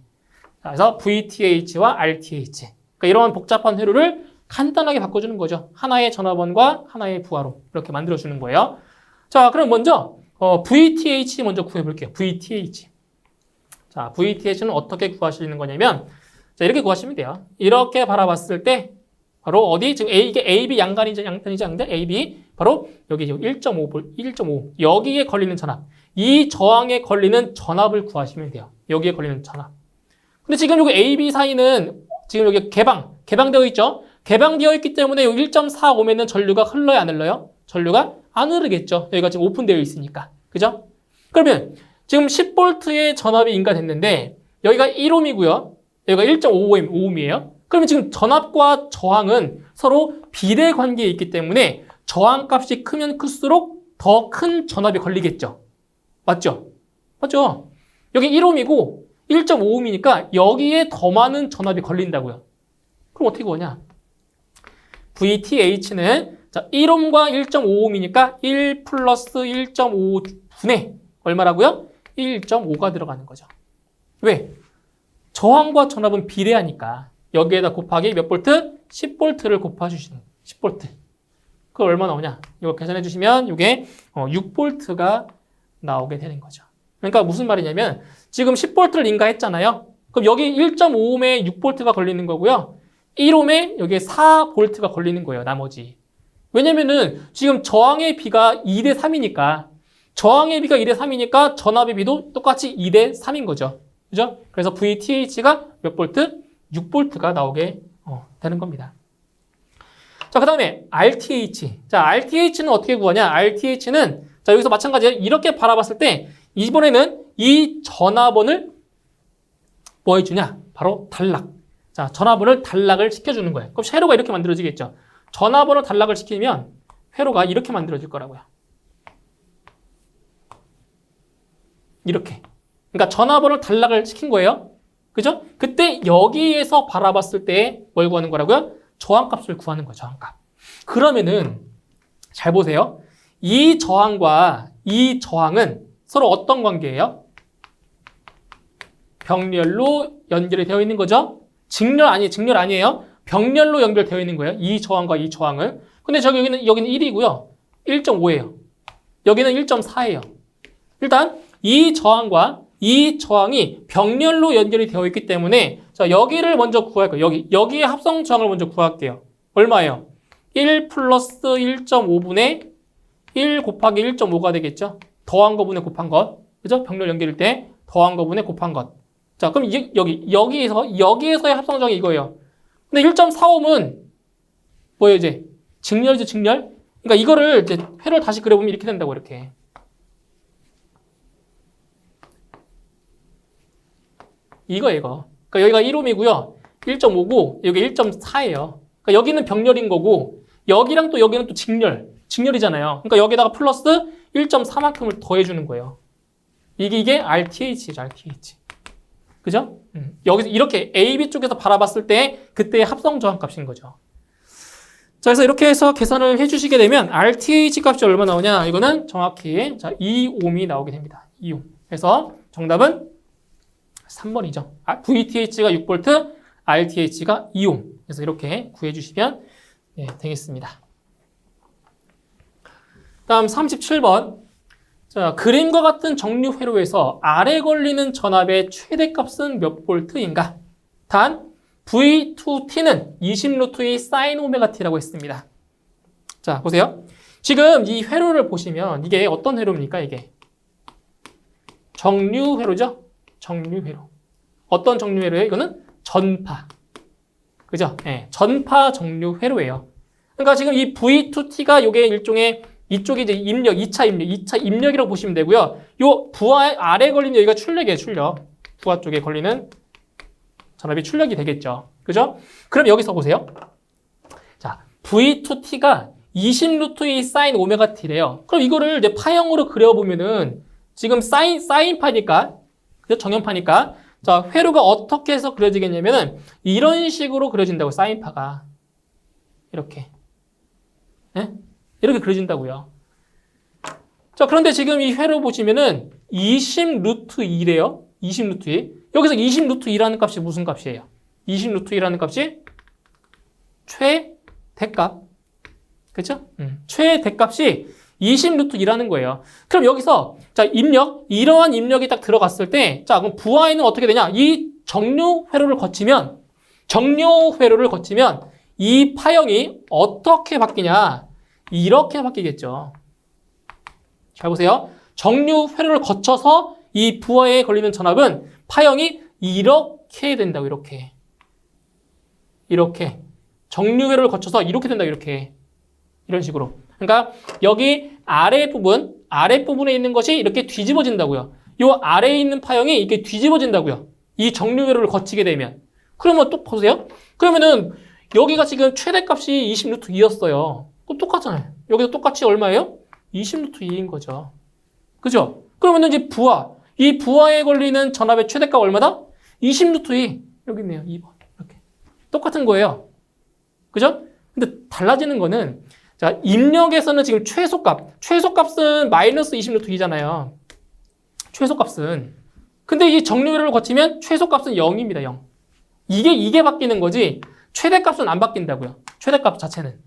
그래서 VTH와 RTH. 그러니까 이런 복잡한 회로를 간단하게 바꿔주는 거죠. 하나의 전화번과 하나의 부하로 이렇게 만들어주는 거예요. 자, 그럼 먼저 VTH 먼저 구해볼게요. VTH. 자, VTH는 어떻게 구하시는 거냐면 자, 이렇게 구하시면 돼요. 이렇게 바라봤을 때 바로 어디? 지금 이게 AB 양단이죠. 양단이죠. AB. 바로 여기 1.5V, 1.5. 여기에 걸리는 전압. 이 저항에 걸리는 전압을 구하시면 돼요. 여기에 걸리는 전압. 근데 지금 여기 AB 사이는 지금 여기 개방되어 있죠? 개방되어 있기 때문에 여기 1.45면은 전류가 흘러야 안 흘러요? 전류가 안 흐르겠죠. 여기가 지금 오픈되어 있으니까. 그죠? 그러면 지금 10V의 전압이 인가됐는데 여기가 1옴이고요. 여기가 1.5옴이에요. 그러면 지금 전압과 저항은 서로 비례 관계에 있기 때문에 저항값이 크면 클수록 더 큰 전압이 걸리겠죠. 맞죠? 맞죠? 여기 1옴이고 1.5옴이니까 여기에 더 많은 전압이 걸린다고요. 그럼 어떻게 구하냐? VTH는 1옴과 1.5옴이니까 1 플러스 1.5분의 얼마라고요? 1.5가 들어가는 거죠. 왜? 저항과 전압은 비례하니까 여기에다 곱하기 몇 볼트? 10볼트를 곱해주시는 10볼트. 그거 얼마 나오냐? 이거 계산해 주시면 이게 6볼트가 나오게 되는 거죠. 그러니까 무슨 말이냐면 지금 10볼트를 인가했잖아요. 그럼 여기 1.5옴에 6볼트가 걸리는 거고요. 1옴에 여기에 4볼트가 걸리는 거예요. 나머지. 왜냐면은 지금 저항의 비가 2대 3이니까 저항의 비가 2대 3이니까 전압의 비도 똑같이 2대 3인 거죠. 그죠? 그래서 VTH가 몇 볼트? 6볼트가 나오게 되는 겁니다. 자, 그 다음에 RTH. 자, RTH는 어떻게 구하냐? RTH는 자, 여기서 마찬가지로 이렇게 바라봤을 때 이번에는 이 전압원을 뭐 해주냐? 바로 단락. 자, 전압원을 단락을 시켜주는 거예요. 그럼 회로가 이렇게 만들어지겠죠. 전압원을 단락을 시키면 회로가 이렇게 만들어질 거라고요. 이렇게. 그러니까 전압원을 단락을 시킨 거예요. 그죠? 그때 여기에서 바라봤을 때 뭘 구하는 거라고요? 저항값을 구하는 거예요. 저항값. 그러면은 잘 보세요. 이 저항과 이 저항은 서로 어떤 관계예요? 병렬로 연결이 되어 있는 거죠? 직렬 아니에요. 병렬로 연결되어 있는 거예요. 이 저항과 이 저항은. 근데 여기는 1이고요. 1.5예요. 여기는 1.4예요. 일단 이 저항과 이 저항이 병렬로 연결이 되어 있기 때문에 자, 여기를 먼저 구할 거예요. 여기에 합성 저항을 먼저 구할게요. 얼마예요? 1 플러스 1.5분의 1 곱하기 1.5가 되겠죠? 더한 거분에 곱한 것. 그죠? 병렬 연결일 때 더한 거분에 곱한 것. 자, 그럼 여기에서의 합성 저항이 이거예요. 근데 1.45은 뭐예요, 이제? 직렬이죠, 직렬? 그러니까 이거를 이제 회를 다시 그려보면 이렇게 된다고, 이렇게. 이거. 그러니까 여기가 1옴이고요. 1.5고, 여기 1.4예요. 그러니까 여기는 병렬인 거고, 여기랑 또 여기는 또 직렬이잖아요. 그러니까 여기다가 플러스 1.4만큼을 더해주는 거예요. 이게 RTH죠, RTH. 그죠? 여기서 이렇게 AB 쪽에서 바라봤을 때 그때의 합성 저항 값인 거죠. 자, 그래서 이렇게 해서 계산을 해주시게 되면 RTH 값이 얼마 나오냐? 이거는 정확히 2옴이 나오게 됩니다. 2옴. 그래서 정답은 3번이죠. VTH가 6V, RTH가 2옴. 그래서 이렇게 구해주시면 되겠습니다. 다음 37번. 자, 그림과 같은 정류 회로에서 아래 걸리는 전압의 최대값은 몇 볼트인가? 단 V2T는 20루트의 사인 오메가 T라고 했습니다. 자, 보세요. 지금 이 회로를 보시면 이게 어떤 회로입니까? 이게 정류 회로죠? 정류 회로. 어떤 정류 회로예요? 이거는 전파. 그죠? 네, 전파 정류 회로예요. 그러니까 지금 이 V2T가 이게 일종의 이쪽이 이제 입력, 2차 입력이라고 보시면 되고요. 요 부하 아래 걸리는 여기가 출력이에요, 출력. 부하 쪽에 걸리는 전압이 출력이 되겠죠. 그죠? 그럼 여기서 보세요. 자, V2T가 20루트의 사인 오메가 T래요. 그럼 이거를 이제 파형으로 그려보면은 지금 사인파니까, 그죠? 정연파니까. 자, 회로가 어떻게 해서 그려지겠냐면은 이런 식으로 그려진다고, 사인파가. 이렇게. 네? 이렇게 그려진다고요. 자, 그런데 지금 이 회로 보시면은 20루트 2래요. 20 루트 2. 여기서 20 루트 2라는 값이 무슨 값이에요? 20 루트 2라는 값이 최대값. 그죠? 최대값이 20 루트 2라는 거예요. 그럼 여기서 자 입력, 이러한 입력이 딱 들어갔을 때 자 그럼 부하에는 어떻게 되냐? 이 정류 회로를 거치면 이 파형이 어떻게 바뀌냐? 이렇게 바뀌겠죠. 잘 보세요. 정류 회로를 거쳐서 이 부하에 걸리는 전압은 파형이 이렇게 된다고. 이렇게 정류 회로를 거쳐서 이렇게 된다고. 이런 식으로. 그러니까 여기 아랫부분에 있는 것이 이렇게 뒤집어진다고요. 이 아래에 있는 파형이 이렇게 뒤집어진다고요. 이 정류 회로를 거치게 되면. 그러면 또 보세요. 그러면은 여기가 지금 최대값이 20 루트 2였어요. 또 똑같잖아요. 여기도 똑같이 얼마예요? 20 루트 2인 거죠. 그죠? 그러면은 이제 이 부하에 걸리는 전압의 최대값 얼마다? 20 루트 2. 여기 있네요. 2번. 이렇게. 똑같은 거예요. 그죠? 근데 달라지는 거는 자, 입력에서는 지금 최소값은 마이너스 20 루트 2잖아요. 최소값은. 근데 이 정류회로를 거치면 최소값은 0입니다. 0. 이게 바뀌는 거지 최대값은 안 바뀐다고요. 최대값 자체는.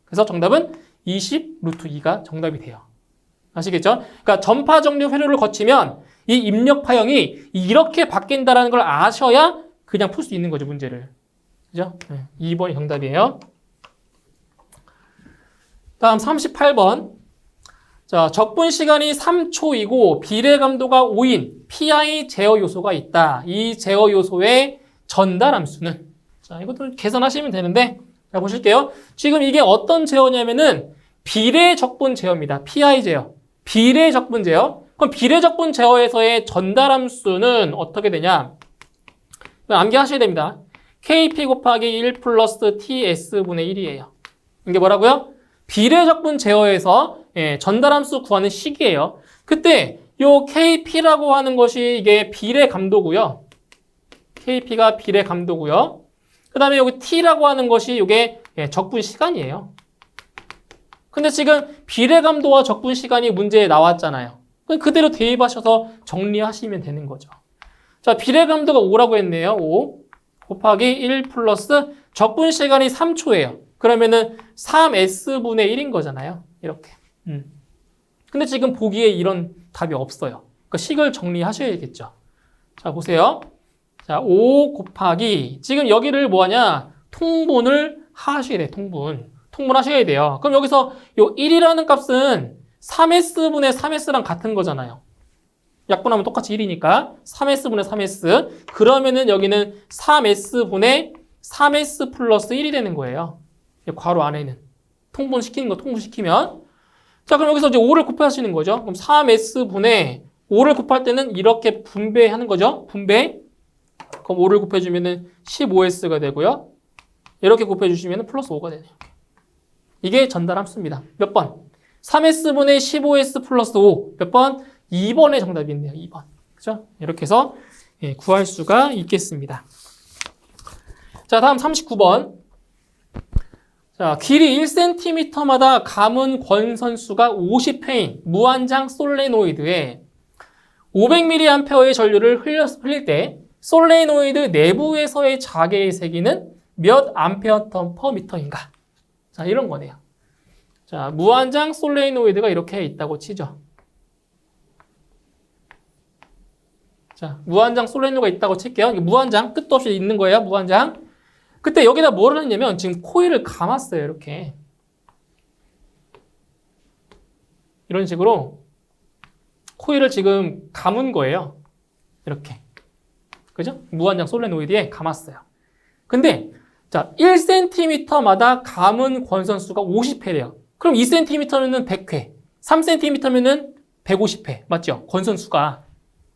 그래서 정답은 20 루트 2가 정답이 돼요. 아시겠죠? 그러니까 전파 정류 회로를 거치면 이 입력 파형이 이렇게 바뀐다는 걸 아셔야 그냥 풀 수 있는 거죠, 문제를. 그죠? 네, 2번이 정답이에요. 다음 38번. 자, 적분 시간이 3초이고 비례 감도가 5인 PI 제어 요소가 있다. 이 제어 요소의 전달 함수는? 자, 이것도 계산하시면 되는데, 자, 보실게요. 지금 이게 어떤 제어냐면은 비례 적분 제어입니다. PI 제어. 비례 적분 제어. 그럼 비례 적분 제어에서의 전달 함수는 어떻게 되냐? 암기하셔야 됩니다. KP 곱하기 1 플러스 TS분의 1이에요. 이게 뭐라고요? 비례 적분 제어에서 전달 함수 구하는 식이에요. 그때 요 KP라고 하는 것이 이게 비례 감도고요. KP가 비례 감도고요. 그 다음에 여기 T라고 하는 것이 이게 적분 시간이에요. 근데 지금 비례 감도와 적분 시간이 문제에 나왔잖아요. 그대로 대입하셔서 정리하시면 되는 거죠. 자, 비례 감도가 5라고 했네요. 5 곱하기 1 플러스 적분 시간이 3초예요. 그러면은 3S분의 1인 거잖아요. 이렇게. 근데 지금 보기에 이런 답이 없어요. 그러니까 식을 정리하셔야겠죠. 자, 보세요. 자, 5 곱하기 지금 여기를 뭐하냐? 통분을 하셔야 돼요. 통분하셔야 돼요. 그럼 여기서 요 1이라는 값은 3S분의 3S랑 같은 거잖아요. 약분하면 똑같이 1이니까 3S분의 3S. 그러면은 여기는 3S분의 3S 플러스 1이 되는 거예요. 괄호 안에는. 통분시키면. 자, 그럼 여기서 이제 5를 곱하시는 거죠. 그럼 3S분의 5를 곱할 때는 이렇게 분배하는 거죠. 분배. 그럼 5를 곱해주면은 15S가 되고요. 이렇게 곱해주시면 플러스 5가 되네요. 이게 전달 함수입니다. 몇 번? 3S분의 15S 플러스 5. 몇 번? 2번의 정답이 있네요. 2번. 그죠? 이렇게 해서 구할 수가 있겠습니다. 자, 다음 39번. 자, 길이 1cm마다 감은 권선수가 50회인 무한장 솔레노이드에 500mAh의 전류를 흘릴 때 솔레노이드 내부에서의 자개의 세기는 몇 암페어턴 퍼 미터인가? 자, 이런 거네요. 자, 무한장 솔레노이드가 이렇게 있다고 치죠. 자, 무한장 솔레노이드가 있다고 칠게요. 무한장 끝도 없이 있는 거예요. 무한장. 그때 여기다 뭐를 했냐면 지금 코일을 감았어요. 이렇게. 이런 식으로 코일을 지금 감은 거예요. 이렇게. 그죠? 무한장 솔레노이드에 감았어요. 근데 자, 1cm마다 감은 권선수가 50회래요. 그럼 2cm면은 100회, 3cm면은 150회. 맞죠? 권선수가.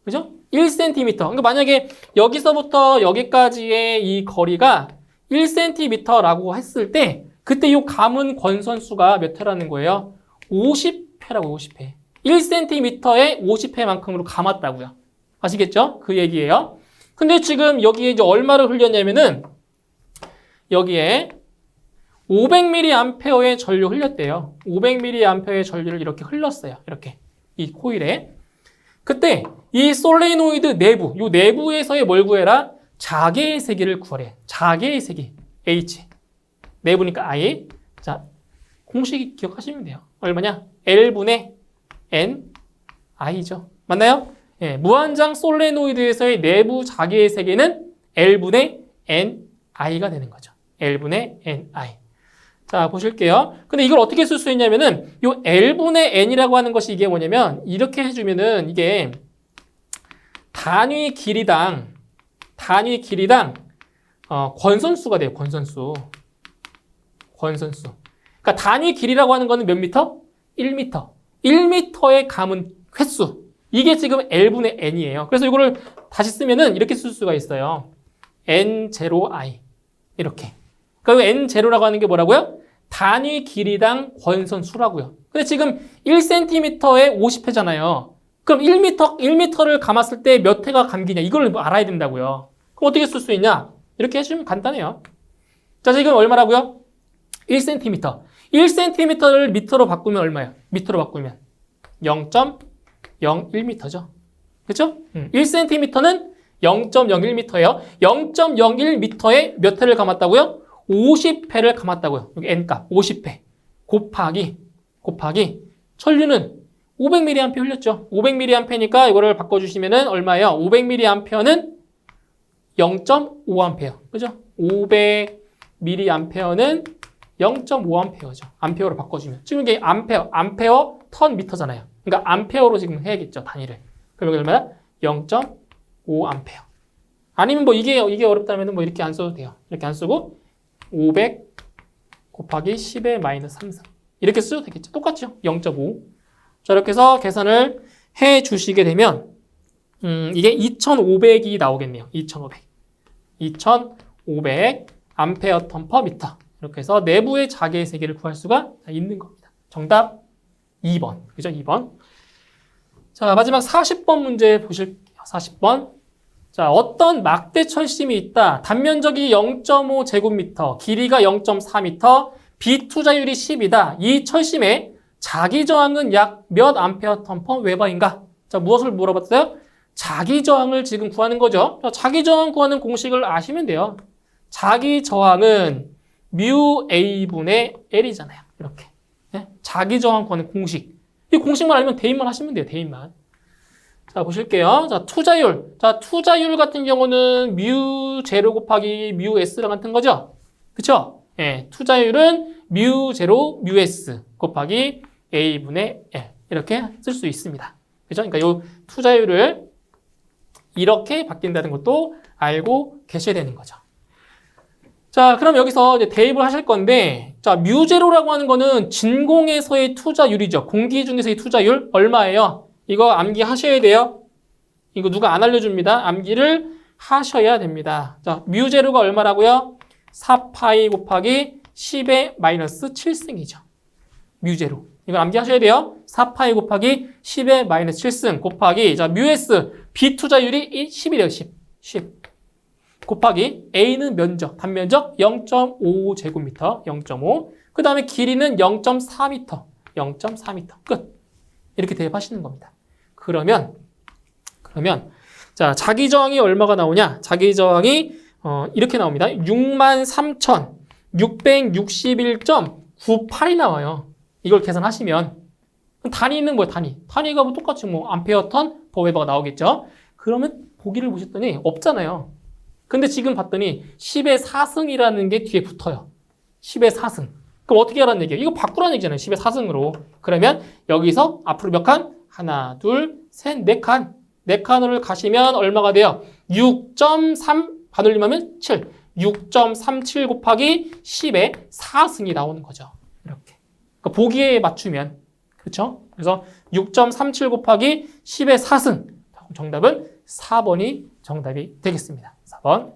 그죠? 1cm. 그러니까 만약에 여기서부터 여기까지의 이 거리가 1cm라고 했을 때 그때 이 감은 권선수가 몇 회라는 거예요? 50회라고 50회. 1cm에 50회만큼으로 감았다고요. 아시겠죠? 그 얘기예요. 근데 지금 여기에 이제 얼마를 흘렸냐면은 여기에 500mAh의 전류 흘렸대요. 500mAh의 전류를 이렇게 흘렀어요. 이렇게. 이 코일에. 그때 이 솔레노이드 내부, 요 내부에서의 뭘 구해라? 자개의 세기를 구하래. 자개의 세기. H. 내부니까 I. 자, 공식 기억하시면 돼요. 얼마냐? L분의 N I죠. 맞나요? 예, 무한장 솔레노이드에서의 내부 자개의 세기는 L분의 N I가 되는 거죠. L분의 N I. 자, 보실게요. 근데 이걸 어떻게 쓸 수 있냐면은 요 L분의 N이라고 하는 것이 이게 뭐냐면 이렇게 해주면은 이게 단위 길이당 권선수가 돼요. 권선수. 그러니까 단위 길이라고 하는 거는 몇 미터? 1미터. 1미터의 감은 횟수. 이게 지금 L분의 N이에요. 그래서 이거를 다시 쓰면은 이렇게 쓸 수가 있어요. N0I. 이렇게. 그러니까 N0라고 하는 게 뭐라고요? 단위 길이당 권선수라고요. 근데 지금 1cm에 50회잖아요. 그럼 1m를 감았을 때 몇 회가 감기냐? 이걸 알아야 된다고요. 그럼 어떻게 쓸 수 있냐? 이렇게 해주면 간단해요. 자, 지금 얼마라고요? 1cm. 1cm를 미터로 바꾸면 얼마예요? 미터로 바꾸면 0.01m죠. 그렇죠? 1cm는 0.01m예요. 0.01m에 몇 회를 감았다고요? 50회를 감았다고요. 여기 N값 50회 곱하기 전류는 500mA 흘렸죠. 500mA니까 이거를 바꿔주시면은 얼마예요? 500mA는 0.5A. 그죠? 500mA는 0.5A죠. 암페어로 바꿔주면. 지금 이게 암페어 턴 미터잖아요. 그러니까 암페어로 지금 해야겠죠. 단위를. 그럼 여기 얼마야? 0.5A. 아니면 뭐 이게 어렵다면 뭐 이렇게 안 써도 돼요. 이렇게 안 쓰고 500 곱하기 10의 마이너스 3승. 이렇게 써도 되겠죠. 똑같죠. 0.5. 자, 이렇게 해서 계산을 해 주시게 되면 이게 2500이 나오겠네요. 2500 암페어 턴 퍼 미터. 이렇게 해서 내부의 자개의 세기를 구할 수가 있는 겁니다. 정답 2번. 그죠? 2번. 자, 마지막 40번 문제 보실게요. 40번. 자, 어떤 막대 철심이 있다. 단면적이 0.5제곱미터, 길이가 0.4m, 비투자율이 10이다. 이 철심의 자기 저항은 약 몇 암페어 턴 퍼 웨버인가? 자, 무엇을 물어봤어요? 자기 저항을 지금 구하는 거죠. 자, 자기 저항 구하는 공식을 아시면 돼요. 자기 저항은 뮤 A분의 L이잖아요. 이렇게. 네? 자기 저항 구하는 공식. 이 공식만 알면 대입만 하시면 돼요. 대입만. 자, 보실게요. 자, 투자율. 자, 투자율 같은 경우는 뮤 제로 곱하기 뮤 S랑 같은 거죠. 그쵸? 예, 투자율은 뮤 제로 뮤 S 곱하기 A분의 L. 이렇게 쓸 수 있습니다. 그죠? 그러니까 요 투자율을 이렇게 바뀐다는 것도 알고 계셔야 되는 거죠. 자, 그럼 여기서 이제 대입을 하실 건데, 자, 뮤제로라고 하는 거는 진공에서의 투자율이죠. 공기 중에서의 투자율 얼마예요? 이거 암기하셔야 돼요. 이거 누가 안 알려줍니다. 암기를 하셔야 됩니다. 자, 뮤제로가 얼마라고요? 4파이 곱하기 10의 마이너스 7승이죠. 뮤제로. 이거 암기하셔야 돼요. 4파이 곱하기 10의 마이너스 7승 곱하기, 자, 뮤S, 비투자율이 10이래요. 10. 곱하기 A는 면적, 단면적 0.5제곱미터, 0.5. 그 다음에 길이는 0.4m, 0.4m. 끝. 이렇게 대입하시는 겁니다. 그러면 자, 자기 저항이 얼마가 나오냐? 자기 저항이 이렇게 나옵니다. 63,661.98이 나와요. 이걸 계산하시면 단위는 뭐예요? 단위가 뭐 똑같이 뭐 암페어 턴 퍼 웨버가 나오겠죠. 그러면 보기를 보셨더니 없잖아요. 근데 지금 봤더니 10의 4승이라는 게 뒤에 붙어요. 10의 4승. 그럼 어떻게 하라는 얘기예요? 이거 바꾸라는 얘기잖아요. 10의 4승으로. 그러면 여기서 앞으로 몇 칸? 하나, 둘, 셋, 네 칸. 네 칸을 가시면 얼마가 돼요? 6.3 반올림하면 7. 6.37 곱하기 10의 4승이 나오는 거죠. 이렇게. 그러니까 보기에 맞추면. 그렇죠? 그래서 6.37 곱하기 10의 4승. 정답은 4번이 정답이 되겠습니다. 4번.